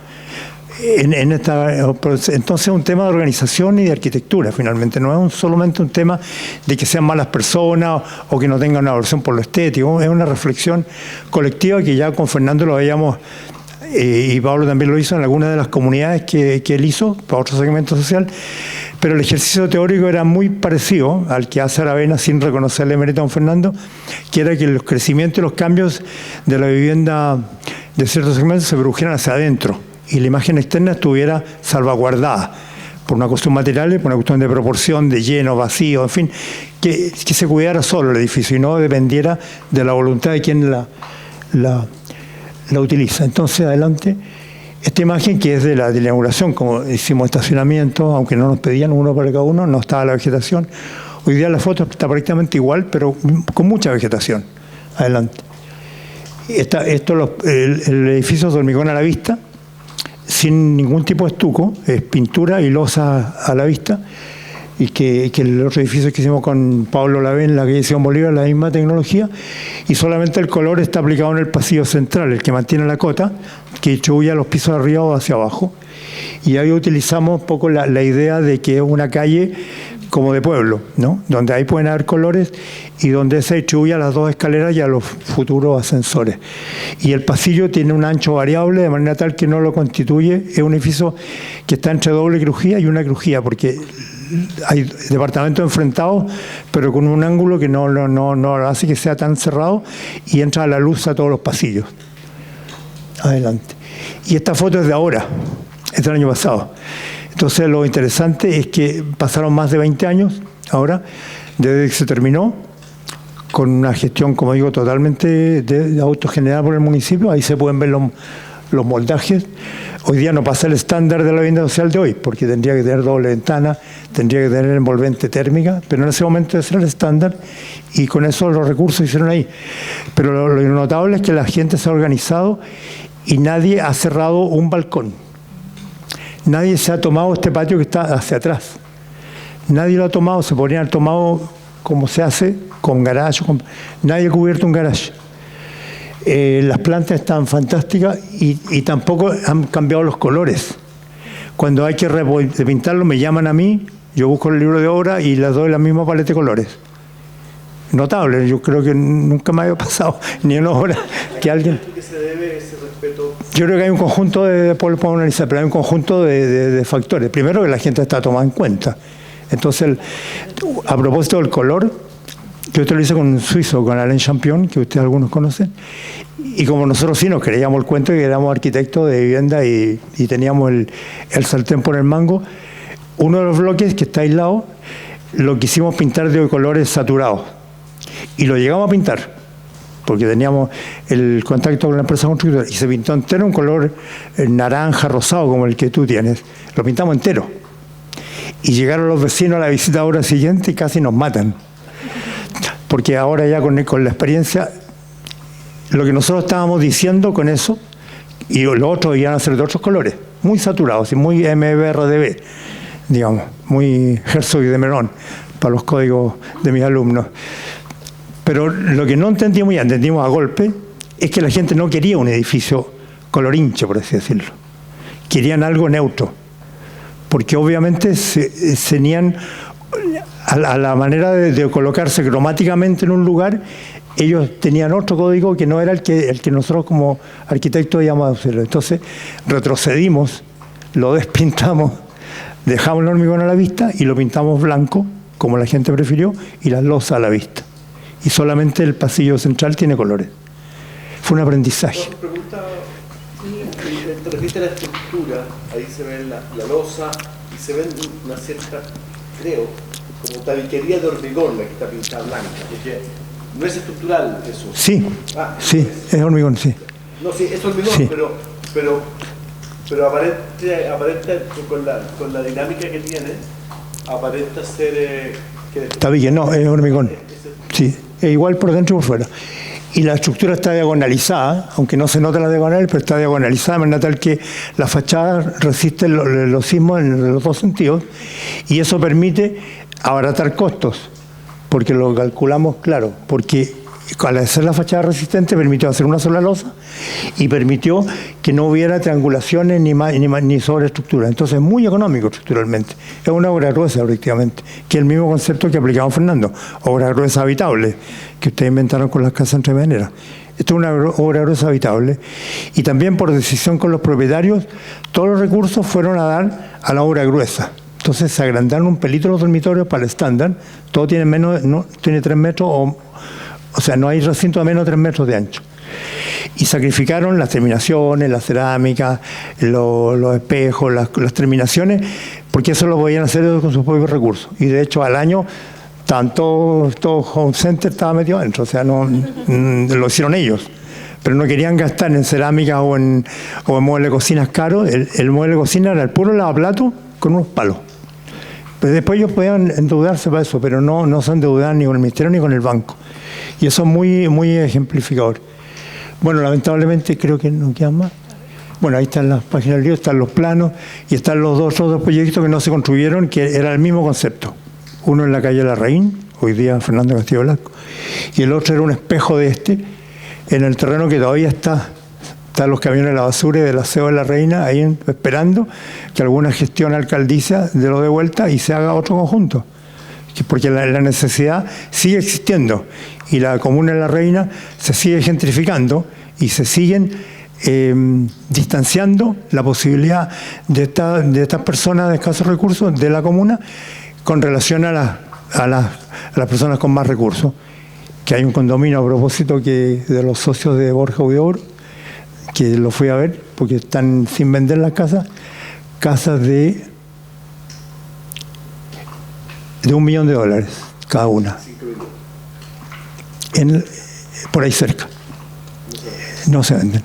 Entonces es un tema de organización y de arquitectura, finalmente. No es solamente un tema de que sean malas personas o que no tengan una aversión por lo estético. Es una reflexión colectiva que ya con Fernando lo veíamos, y Pablo también lo hizo en algunas de las comunidades que él hizo para otro segmento social. Pero el ejercicio teórico era muy parecido al que hace Aravena, sin reconocerle mérito a don Fernando, que era que los crecimientos y los cambios de la vivienda de ciertos segmentos se produjeran hacia adentro, y la imagen externa estuviera salvaguardada por una cuestión material, por una cuestión de proporción, de lleno, vacío, en fin, que se cuidara solo el edificio y no dependiera de la voluntad de quien la utiliza. Entonces, adelante, esta imagen, que es de la inauguración, como hicimos estacionamiento, aunque no nos pedían uno para cada uno, no estaba la vegetación. Hoy día la foto está prácticamente igual, pero con mucha vegetación. Adelante. El edificio es de hormigón a la vista, sin ningún tipo de estuco, es pintura y losa a la vista, y que el otro edificio que hicimos con Pablo Lavé en la calle Simón Bolívar, la misma tecnología, y solamente el color está aplicado en el pasillo central, el que mantiene la cota, que distribuye a los pisos de arriba o hacia abajo. Y ahí utilizamos un poco la idea de que es una calle como de pueblo, ¿no? Donde ahí pueden haber colores y donde se distribuye a las dos escaleras y a los futuros ascensores. Y el pasillo tiene un ancho variable de manera tal que no lo constituye. Es un edificio que está entre doble crujía y una crujía, porque hay departamentos enfrentados, pero con un ángulo que no hace que sea tan cerrado, y entra la luz a todos los pasillos. Adelante. Y esta foto es de ahora, es del año pasado. Entonces lo interesante es que pasaron más de 20 años ahora, desde que se terminó, con una gestión, como digo, totalmente autogenerada por el municipio. Ahí se pueden ver los moldajes. Hoy día no pasa el estándar de la vivienda social de hoy, porque tendría que tener doble ventana, tendría que tener envolvente térmica, pero en ese momento ese era el estándar, y con eso los recursos hicieron ahí. Pero lo notable es que la gente se ha organizado y nadie ha cerrado un balcón. Nadie se ha tomado este patio que está hacia atrás. Nadie lo ha tomado, se podrían haber tomado como se hace, con garage. Nadie ha cubierto un garage. Las plantas están fantásticas y tampoco han cambiado los colores. Cuando hay que pintarlo, me llaman a mí, yo busco el libro de obra y les doy la misma paleta de colores. Notable, yo creo que nunca me había pasado ni en obra que alguien... ¿A qué se debe ese respeto? Yo creo que hay un conjunto después lo podemos analizar, pero hay un conjunto de factores. Primero, que la gente está tomada en cuenta. Entonces, a propósito del color, yo esto lo hice con un suizo, con Alain Champion, que ustedes algunos conocen, y como nosotros sí nos creíamos el cuento que éramos arquitectos de vivienda y teníamos el sartén por el mango, uno de los bloques que está aislado lo quisimos pintar de colores saturados, y lo llegamos a pintar, porque teníamos el contacto con la empresa constructora, y se pintó entero un color naranja, rosado, como el que tú tienes. Lo pintamos entero. Y llegaron los vecinos a la visita ahora siguiente y casi nos matan. Porque ahora ya con la experiencia, lo que nosotros estábamos diciendo con eso, y los otros iban a ser de otros colores, muy saturados y muy MBRDB, digamos, muy Herzog y de Merón, para los códigos de mis alumnos. Pero lo que no entendíamos, y entendimos a golpe, es que la gente no quería un edificio colorinche, por así decirlo. Querían algo neutro. Porque obviamente tenían, a la manera de colocarse cromáticamente en un lugar, ellos tenían otro código que no era el que nosotros como arquitectos íbamos a hacerlo. Entonces retrocedimos, lo despintamos, dejamos el hormigón a la vista y lo pintamos blanco, como la gente prefirió, y las losas a la vista. Y solamente el pasillo central tiene colores. Fue un aprendizaje. Te refieres a la estructura, ahí se ve la losa y se ven una cierta, creo, como tabiquería de hormigón, la que está pintada blanca, porque no es estructural eso. Sí, sí, es hormigón, sí. No, sí, es hormigón, sí. pero aparenta con la dinámica que tiene, aparenta ser... tabique, no, es hormigón. Sí, es igual por dentro y por fuera. Y la estructura está diagonalizada, aunque no se nota la diagonal, pero está diagonalizada, de manera tal que la fachada resiste los sismos en los dos sentidos, y eso permite abaratar costos, porque lo calculamos, claro, porque al hacer la fachada resistente permitió hacer una sola losa y permitió que no hubiera triangulaciones ni sobreestructura. Entonces es muy económico estructuralmente. Es una obra gruesa, prácticamente, que es el mismo concepto que aplicamos Fernando, obra gruesa habitable, que ustedes inventaron con las casas entreveneras. Esto es una obra gruesa habitable, y también por decisión con los propietarios, todos los recursos fueron a dar a la obra gruesa. Entonces se agrandaron un pelito los dormitorios para el estándar, todo tiene menos, no tiene 3 metros o sea, no hay recinto a menos de 3 metros de ancho. Y sacrificaron las terminaciones, la cerámica, los espejos, las terminaciones, porque eso lo podían hacer con sus propios recursos. Y de hecho, al año, todo Home Center estaba metido adentro, o sea, no lo hicieron ellos. Pero no querían gastar en cerámica o en muebles de cocinas caros. El mueble de cocina era el puro lavaplato con unos palos. Pero después ellos podían endeudarse para eso, pero no se endeudaban ni con el ministerio ni con el banco. Y eso es muy, muy ejemplificador. Bueno, lamentablemente creo que no quedan más. Bueno, ahí están las páginas del libro, están los planos y están los otros proyectos que no se construyeron, que era el mismo concepto. Uno en la calle Larraín, hoy día Fernando Castillo Velasco, y el otro era un espejo de en el terreno que todavía están los camiones de la basura y del aseo de la Reina ahí esperando que alguna gestión alcaldicia de lo de vuelta y se haga otro conjunto. Porque la necesidad sigue existiendo y la comuna de la Reina se sigue gentrificando y se siguen distanciando la posibilidad de estas personas de escasos recursos de la comuna con relación a las personas con más recursos. Que hay un condominio a propósito de los socios de Borja Huidobro, que lo fui a ver porque están sin vender las casas de $1 millón cada una. Por ahí cerca. No se venden.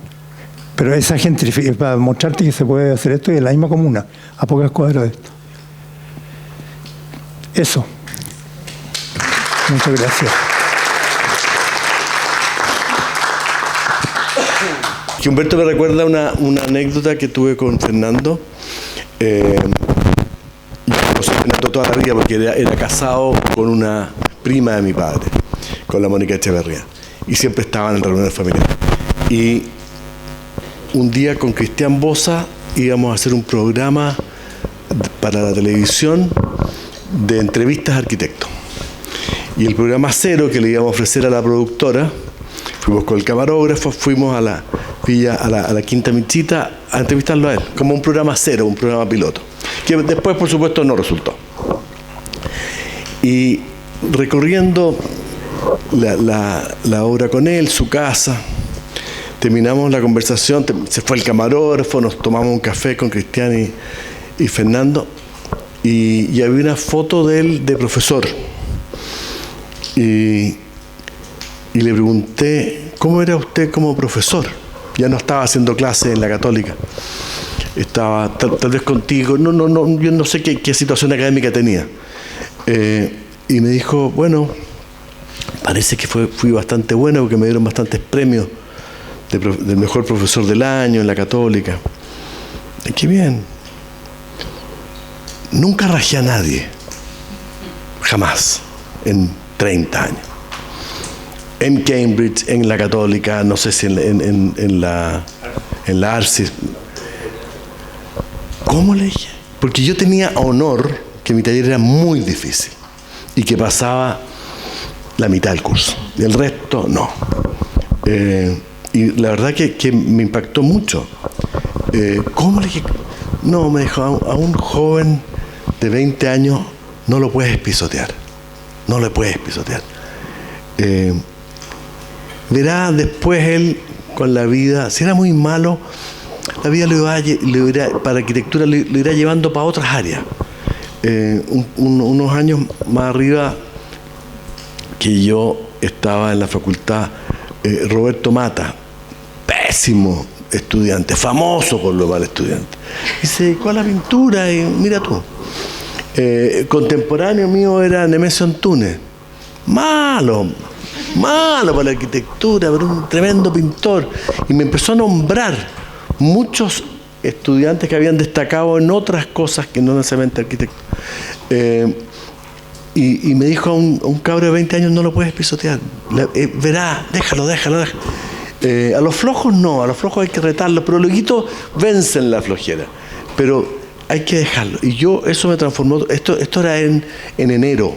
Pero esa gentrificación, para mostrarte que se puede hacer esto y en la misma comuna, a pocas cuadras de esto. Eso. Muchas gracias. Que Humberto me recuerda una anécdota que tuve con Fernando. Fernando toda la vida porque era casado con una prima de mi padre, con la Mónica Echeverría, y siempre estaban en reuniones familiares. Y un día con Cristian Bosa íbamos a hacer un programa para la televisión de entrevistas a arquitectos. Y el programa cero que le íbamos a ofrecer a la productora, fuimos con el camarógrafo, fuimos a la villa, a la Quinta Michita, a entrevistarlo a él, como un programa cero, un programa piloto, que después, por supuesto, no resultó. Y recorriendo la obra con él, su casa, terminamos la conversación, se fue el camarógrafo, nos tomamos un café con Cristian y Fernando, y había una foto de él de profesor. Y le pregunté, ¿cómo era usted como profesor? Ya no estaba haciendo clases en la Católica. Estaba tal vez contigo, yo no sé qué situación académica tenía. Y me dijo, bueno, parece que fui bastante bueno porque me dieron bastantes premios del mejor profesor del año en la Católica. ¡Qué bien! Nunca rajé a nadie, jamás, en 30 años. En Cambridge, en la Católica, no sé si en la Arcis. ¿Cómo le dije? Porque yo tenía honor que mi taller era muy difícil y que pasaba la mitad del curso. Y el resto, no. Y la verdad que me impactó mucho. ¿Cómo le dije? No, me dijo, a un joven de 20 años no lo puedes pisotear. No le puedes pisotear. Verá después él con la vida, si era muy malo, la vida para arquitectura lo irá llevando para otras áreas. Unos años más arriba que yo estaba en la facultad, Roberto Mata, pésimo estudiante, famoso por lo mal estudiante, y se dedicó a la pintura y mira tú. Contemporáneo mío era Nemesio Antunes, malo para la arquitectura, pero un tremendo pintor, y me empezó a nombrar muchos estudiantes que habían destacado en otras cosas que no necesariamente arquitectura. Y me dijo a un cabro de 20 años, no lo puedes pisotear, verá, déjalo. A los flojos no, a los flojos hay que retarlos, pero luego vencen la flojera, pero hay que dejarlo. Y eso me transformó. Esto era en enero,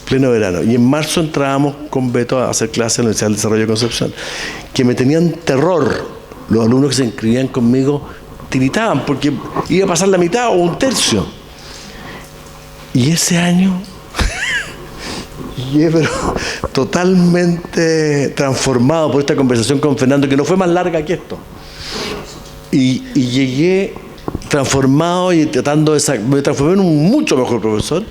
pleno verano, y en marzo entrábamos con Beto a hacer clases en la Universidad del Desarrollo de Concepción, que me tenían terror. Los alumnos que se inscribían conmigo tiritaban porque iba a pasar la mitad o un tercio. Y ese año llegué pero totalmente transformado por esta conversación con Fernando, que no fue más larga que esto. Y llegué transformado y me transformé en un mucho mejor profesor,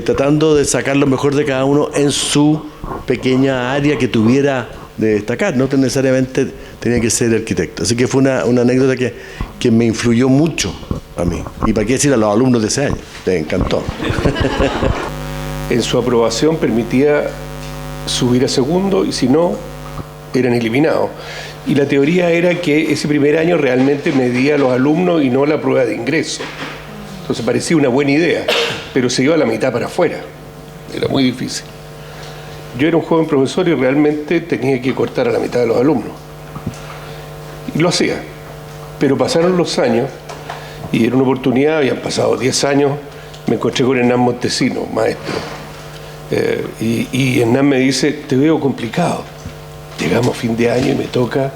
tratando de sacar lo mejor de cada uno en su pequeña área que tuviera de destacar, no necesariamente tenía que ser arquitecto. Así que fue una anécdota que me influyó mucho a mí. Y para qué decir a los alumnos de ese año, les encantó. En su aprobación permitía subir a segundo y si no, eran eliminados. Y la teoría era que ese primer año realmente medía a los alumnos y no la prueba de ingreso. Entonces parecía una buena idea, pero se iba a la mitad para afuera. Era muy difícil. Yo era un joven profesor y realmente tenía que cortar a la mitad de los alumnos. Y lo hacía. Pero pasaron los años y en una oportunidad, habían pasado 10 años, me encontré con Hernán Montesino, maestro. Y Hernán me dice, te veo complicado. Llegamos fin de año y me toca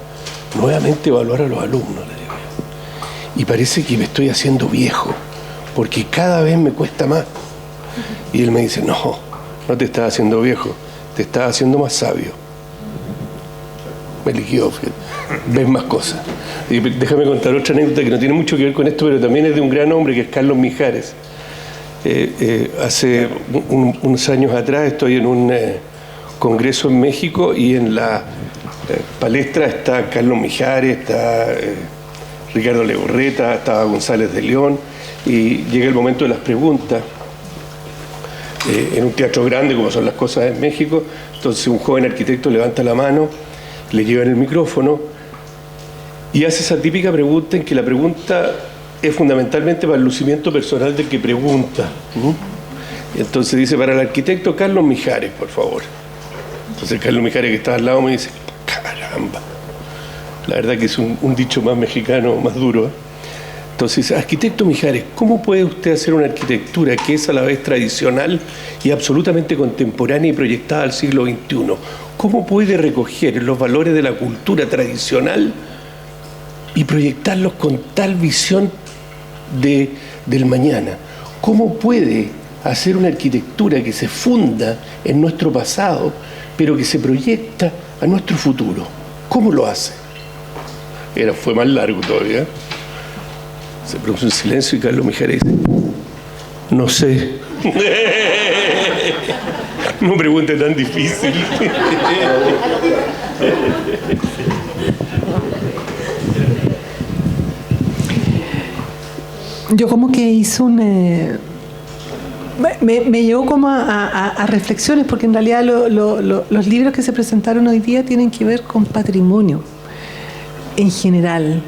nuevamente evaluar a los alumnos, le digo. Y parece que me estoy haciendo viejo, porque cada vez me cuesta más. Y él me dice, no te estás haciendo viejo, te estás haciendo más sabio. Me liquidó, ves más cosas. Y déjame contar otra anécdota que no tiene mucho que ver con esto, pero también es de un gran hombre que es Carlos Mijares. Hace unos años atrás estoy en un congreso en México y en la palestra está Carlos Mijares, está Ricardo Legorreta, estaba González de León, y llega el momento de las preguntas en un teatro grande como son las cosas en México. Entonces un joven arquitecto levanta la mano, le llevan el micrófono y hace esa típica pregunta en que la pregunta es fundamentalmente para el lucimiento personal del que pregunta. Entonces dice, para el arquitecto Carlos Mijares, por favor. Entonces Carlos Mijares, que está al lado, me dice, caramba. La verdad que es un dicho más mexicano, más duro. Entonces dice, arquitecto Mijares, ¿cómo puede usted hacer una arquitectura que es a la vez tradicional y absolutamente contemporánea y proyectada al siglo XXI? ¿Cómo puede recoger los valores de la cultura tradicional y proyectarlos con tal visión del mañana? ¿Cómo puede hacer una arquitectura que se funda en nuestro pasado, pero que se proyecta a nuestro futuro? ¿Cómo lo hace? Fue más largo todavía. Se produjo un silencio y Carlos Mijares dice, no sé. No pregunte tan difícil. Yo como que hice me llevó como a reflexiones, porque en realidad los libros que se presentaron hoy día tienen que ver con patrimonio en general.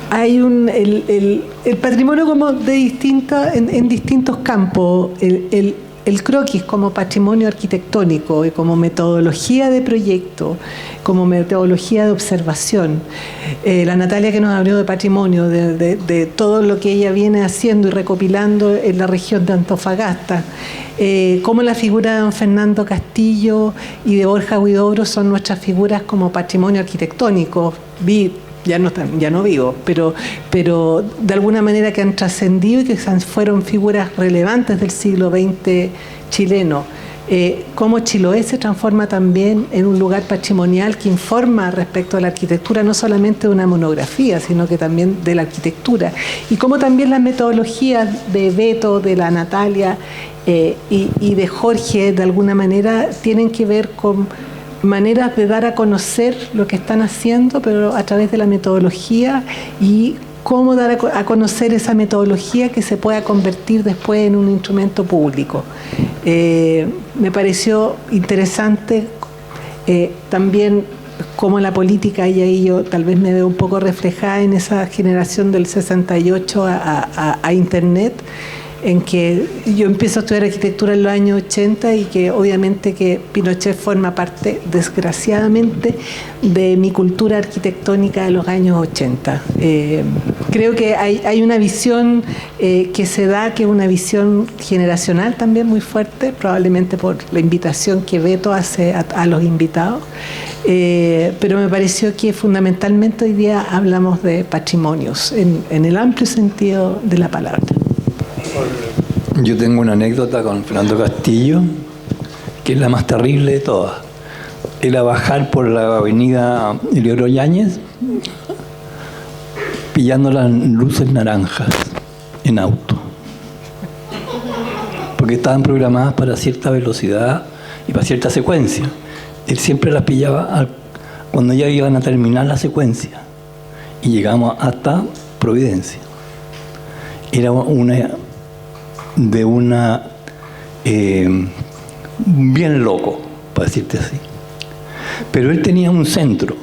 Hay el patrimonio como en distintos campos. El croquis como patrimonio arquitectónico y como metodología de proyecto, como metodología de observación. La Natalia, que nos habló de patrimonio, de todo lo que ella viene haciendo y recopilando en la región de Antofagasta. Como la figura de don Fernando Castillo y de Borja Huidobro son nuestras figuras como patrimonio arquitectónico. Ya no vivo, pero de alguna manera que han trascendido y que fueron figuras relevantes del siglo XX chileno. cómo Chiloé se transforma también en un lugar patrimonial que informa respecto a la arquitectura, no solamente de una monografía, sino que también de la arquitectura. Y cómo también las metodologías de Beto, de la Natalia y de Jorge, de alguna manera, tienen que ver con maneras de dar a conocer lo que están haciendo, pero a través de la metodología, y cómo dar a conocer esa metodología que se pueda convertir después en un instrumento público. Me pareció interesante también cómo la política, y ahí yo tal vez me veo un poco reflejada en esa generación del 68 a Internet, en que yo empiezo a estudiar arquitectura en los años 80 y que obviamente que Pinochet forma parte, desgraciadamente, de mi cultura arquitectónica de los años 80. Creo que hay una visión que se da, que es una visión generacional también muy fuerte, probablemente por la invitación que Beto hace a los invitados, pero me pareció que fundamentalmente hoy día hablamos de patrimonios, en el amplio sentido de la palabra. Yo tengo una anécdota con Fernando Castillo, que es la más terrible de todas. Era bajar por la avenida Eleodoro Yáñez, pillando las luces naranjas en auto, porque estaban programadas para cierta velocidad y para cierta secuencia. Él siempre las pillaba cuando ya iban a terminar la secuencia, y llegamos hasta Providencia. Era bien loco, para decirte así. Pero él tenía un centro.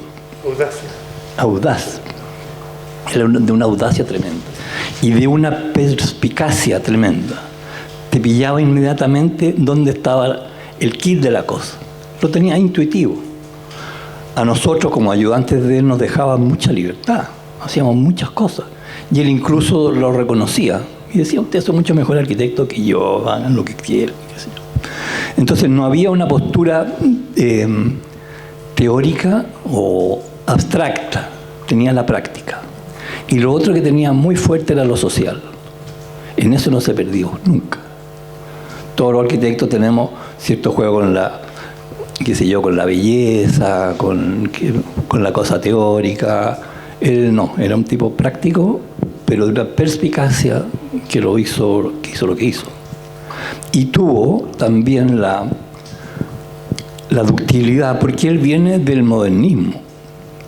Audaz. Era de una audacia tremenda. Y de una perspicacia tremenda. Te pillaba inmediatamente dónde estaba el kit de la cosa. Lo tenía intuitivo. A nosotros, como ayudantes de él, nos dejaba mucha libertad. Hacíamos muchas cosas. Y él incluso lo reconocía. Y decía, ustedes son mucho mejor arquitecto que yo, hagan lo que quieran. Entonces no había una postura teórica o abstracta, tenía la práctica. Y lo otro que tenía muy fuerte era lo social. En eso no se perdió, nunca. Todos los arquitectos tenemos cierto juego con la, con la belleza, con la cosa teórica. Él no, era un tipo práctico, pero de una perspicacia que hizo lo que hizo. Y tuvo también la ductilidad, porque él viene del modernismo.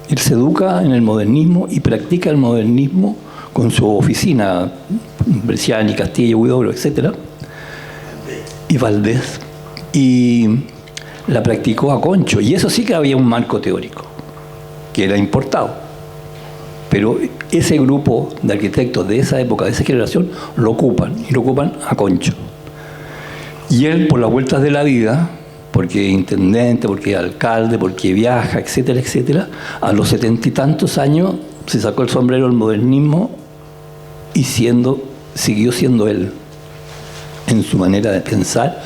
Él se educa en el modernismo y practica el modernismo con su oficina, Bresciani, Castillo, Huidobro, etc. Y Valdés. Y la practicó a concho. Y eso sí que había un marco teórico, que era importado. Pero ese grupo de arquitectos de esa época, de esa generación, lo ocupan, y lo ocupan a concho. Y él, por las vueltas de la vida, porque es intendente, porque es alcalde, porque viaja, etcétera, etcétera, a los 70 y tantos años se sacó el sombrero del modernismo y siguió siendo él en su manera de pensar,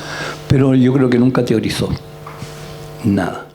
pero yo creo que nunca teorizó nada.